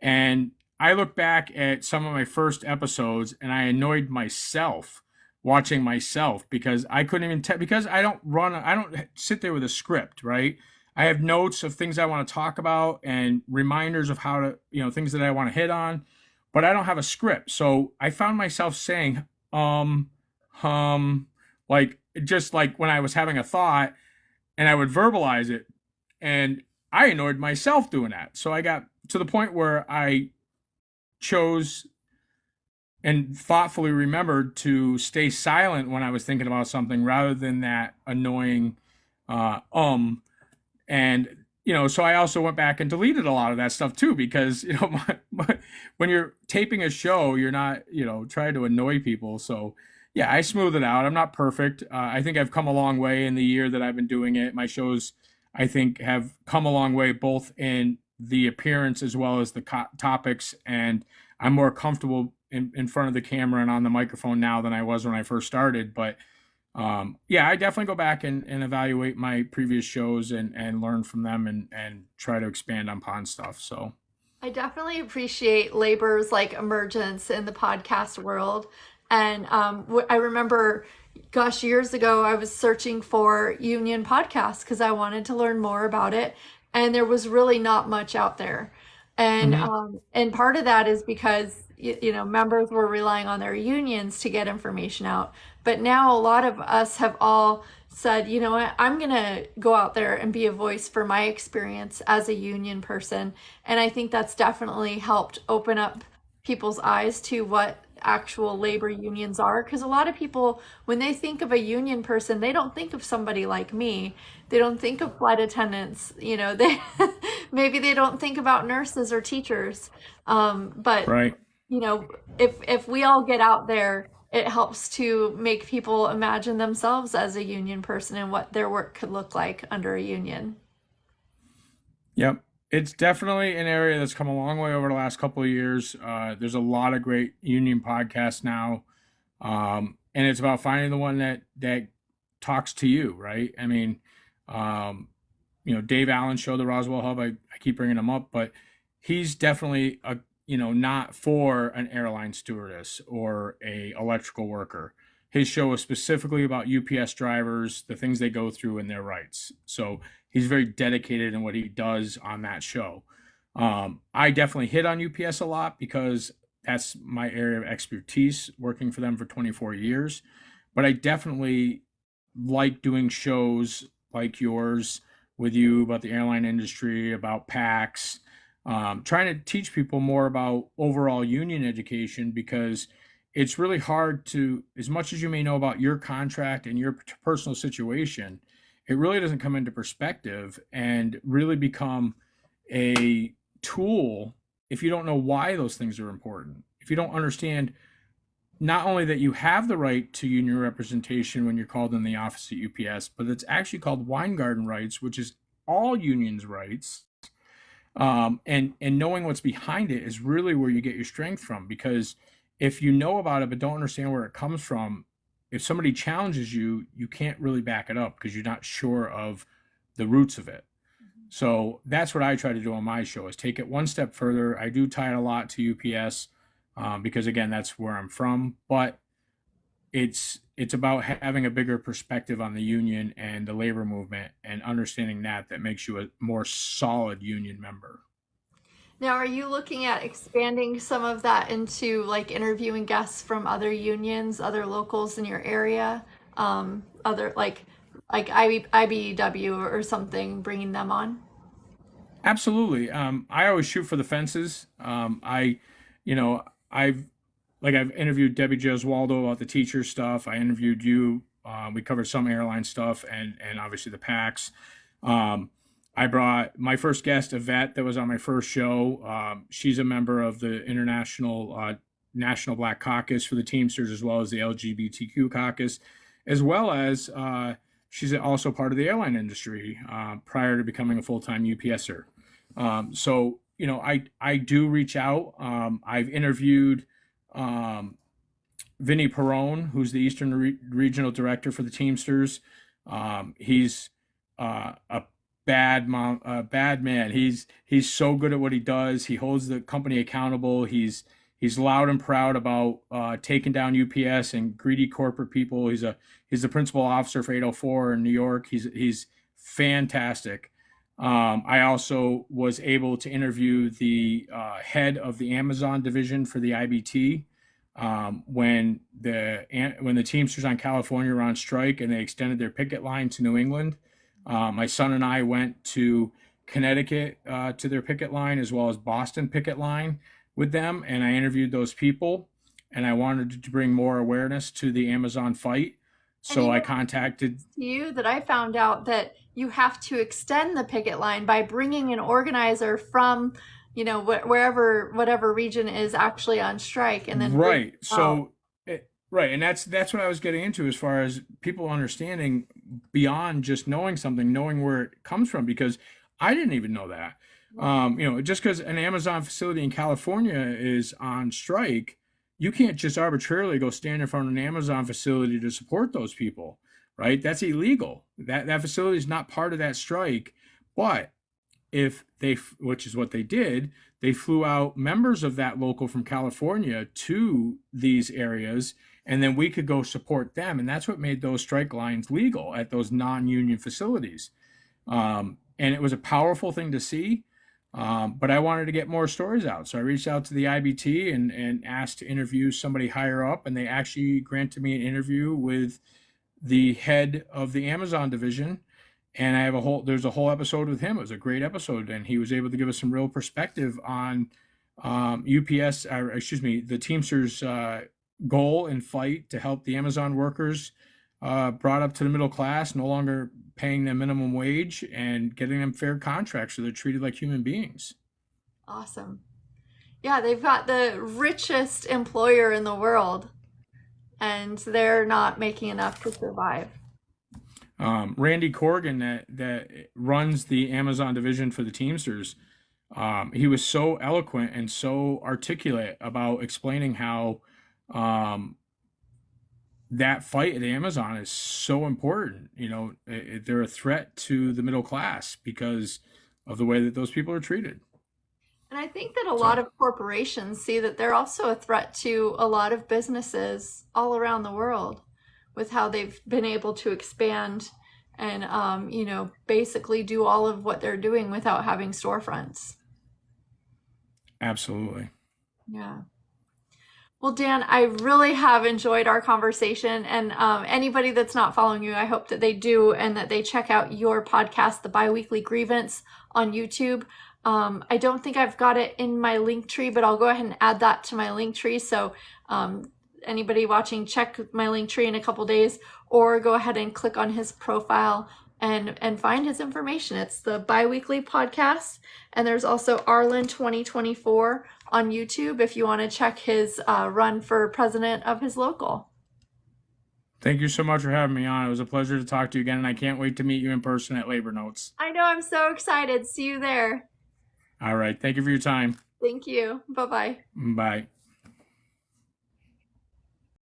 And I look back at some of my first episodes and I annoyed myself watching myself because I couldn't even because I don't sit there with a script, right? I have notes of things I want to talk about and reminders of how to, things that I want to hit on, but I don't have a script. So I found myself saying, hum, like just like when I was having a thought and I would verbalize it, and I annoyed myself doing that. So I got to the point where I chose and thoughtfully remembered to stay silent when I was thinking about something rather than that annoying uh um and so I also went back and deleted a lot of that stuff too because when you're taping a show you're not trying to annoy people. So yeah, I smooth it out. I'm not perfect. I think I've come a long way in the year that I've been doing it. My shows, I think, have come a long way both in the appearance as well as the topics, and I'm more comfortable in front of the camera and on the microphone now than I was when I first started. But yeah, I definitely go back and evaluate my previous shows and learn from them and try to expand upon stuff. So I definitely appreciate labor's like emergence in the podcast world. And I remember, gosh, years ago, I was searching for union podcasts because I wanted to learn more about it. And there was really not much out there. mhm. And part of that is because, members were relying on their unions to get information out. But now a lot of us have all said, you know what, I'm going to go out there and be a voice for my experience as a union person. And I think that's definitely helped open up people's eyes to what actual labor unions are. Because a lot of people, when they think of a union person, they don't think of somebody like me. They don't think of flight attendants. They maybe they don't think about nurses or teachers. But Right. you know, if we all get out there, it helps to make people imagine themselves as a union person and what their work could look like under a union. Yep. It's definitely an area that's come a long way over the last couple of years. There's a lot of great union podcasts now. And it's about finding the one that talks to you, right? I mean, um, Dave Allen's show, the Roswell Hub, I keep bringing him up, but he's definitely not for an airline stewardess or a electrical worker. His show is specifically about UPS drivers, the things they go through and their rights. So he's very dedicated in what he does on that show. I definitely hit on UPS a lot because that's my area of expertise, working for them for 24 years. But I definitely like doing shows like yours with you about the airline industry, about PACs, trying to teach people more about overall union education because it's really hard to, as much as you may know about your contract and your personal situation, it really doesn't come into perspective and really become a tool if you don't know why those things are important. If you don't understand not only that you have the right to union representation when you're called in the office at UPS, but it's actually called Weingarten rights, which is all unions' rights. And knowing what's behind it is really where you get your strength from. Because if you know about it but don't understand where it comes from, if somebody challenges you, you can't really back it up because you're not sure of the roots of it. So that's what I try to do on my show is take it one step further. I do tie it a lot to UPS because again, that's where I'm from. But it's about having a bigger perspective on the union and the labor movement and understanding that makes you a more solid union member. Now, are you looking at expanding some of that into like interviewing guests from other unions, other locals in your area, other like IBEW or something, bringing them on? Absolutely. I always shoot for the fences. You know, I've I've interviewed Debbie Gesualdo about the teacher stuff. I interviewed you. We covered some airline stuff and obviously the PACs. Um, I brought my first guest, Yvette, that was on my first show. She's a member of the International National Black Caucus for the Teamsters, as well as the LGBTQ caucus, as well as she's also part of the airline industry prior to becoming a full-time UPSer. So I do reach out. I've interviewed um, Vinny Perone, who's the Eastern Regional Director for the Teamsters. He's a bad man. He's so good at what he does. He holds the company accountable. He's loud and proud about taking down UPS and greedy corporate people. He's the principal officer for 804 in New York. He's fantastic. I also was able to interview the head of the Amazon division for the IBT when the Teamsters on California were on strike and they extended their picket line to New England. My son and I went to Connecticut to their picket line as well as Boston picket line with them, and I interviewed those people. And I wanted to bring more awareness to the Amazon fight, And so I contacted. to you that I found out that you have to extend the picket line by bringing an organizer from, wherever, whatever region is actually on strike, and then bring Right. them out. Right, and that's what I was getting into as far as people understanding beyond just knowing something, knowing where it comes from, because I didn't even know that. Just because an Amazon facility in California is on strike, you can't just arbitrarily go stand in front of an Amazon facility to support those people, right? That's illegal. That facility is not part of that strike. But if they, which is what they did, they flew out members of that local from California to these areas, and then we could go support them. And that's what made those strike lines legal at those non-union facilities. And it was a powerful thing to see. But I wanted to get more stories out. So I reached out to the IBT and asked to interview somebody higher up, and they actually granted me an interview with the head of the Amazon division. And there's a whole episode with him. It was a great episode, and he was able to give us some real perspective on UPS, or excuse me, the Teamsters' goal and fight to help the Amazon workers brought up to the middle class, no longer paying them minimum wage and getting them fair contracts so they're treated like human beings. Awesome. Yeah, they've got the richest employer in the world, and they're not making enough to survive. Randy Corrigan, that runs the Amazon division for the Teamsters, he was so eloquent and so articulate about explaining how that fight at Amazon is so important. They're a threat to the middle class because of the way that those people are treated. And I think that a lot So of corporations see that they're also a threat to a lot of businesses all around the world with how they've been able to expand and, basically do all of what they're doing without having storefronts. absolutely. Yeah. Well, Dan, I really have enjoyed our conversation. And anybody that's not following you, I hope that they do and that they check out your podcast, The Biweekly Grievance, on YouTube. I don't think I've got it in my link tree, but I'll go ahead and add that to my link tree. So anybody watching, check my link tree in a couple days, or go ahead and click on his profile and find his information. It's the Biweekly Podcast, and there's also Arlin 2024 on YouTube if you want to check his run for president of his local. Thank you so much for having me on. It was a pleasure to talk to you again, and I can't wait to meet you in person at Labor Notes. I know, I'm so excited. See you there. All right. Thank you for your time. Thank you. Bye bye. Bye.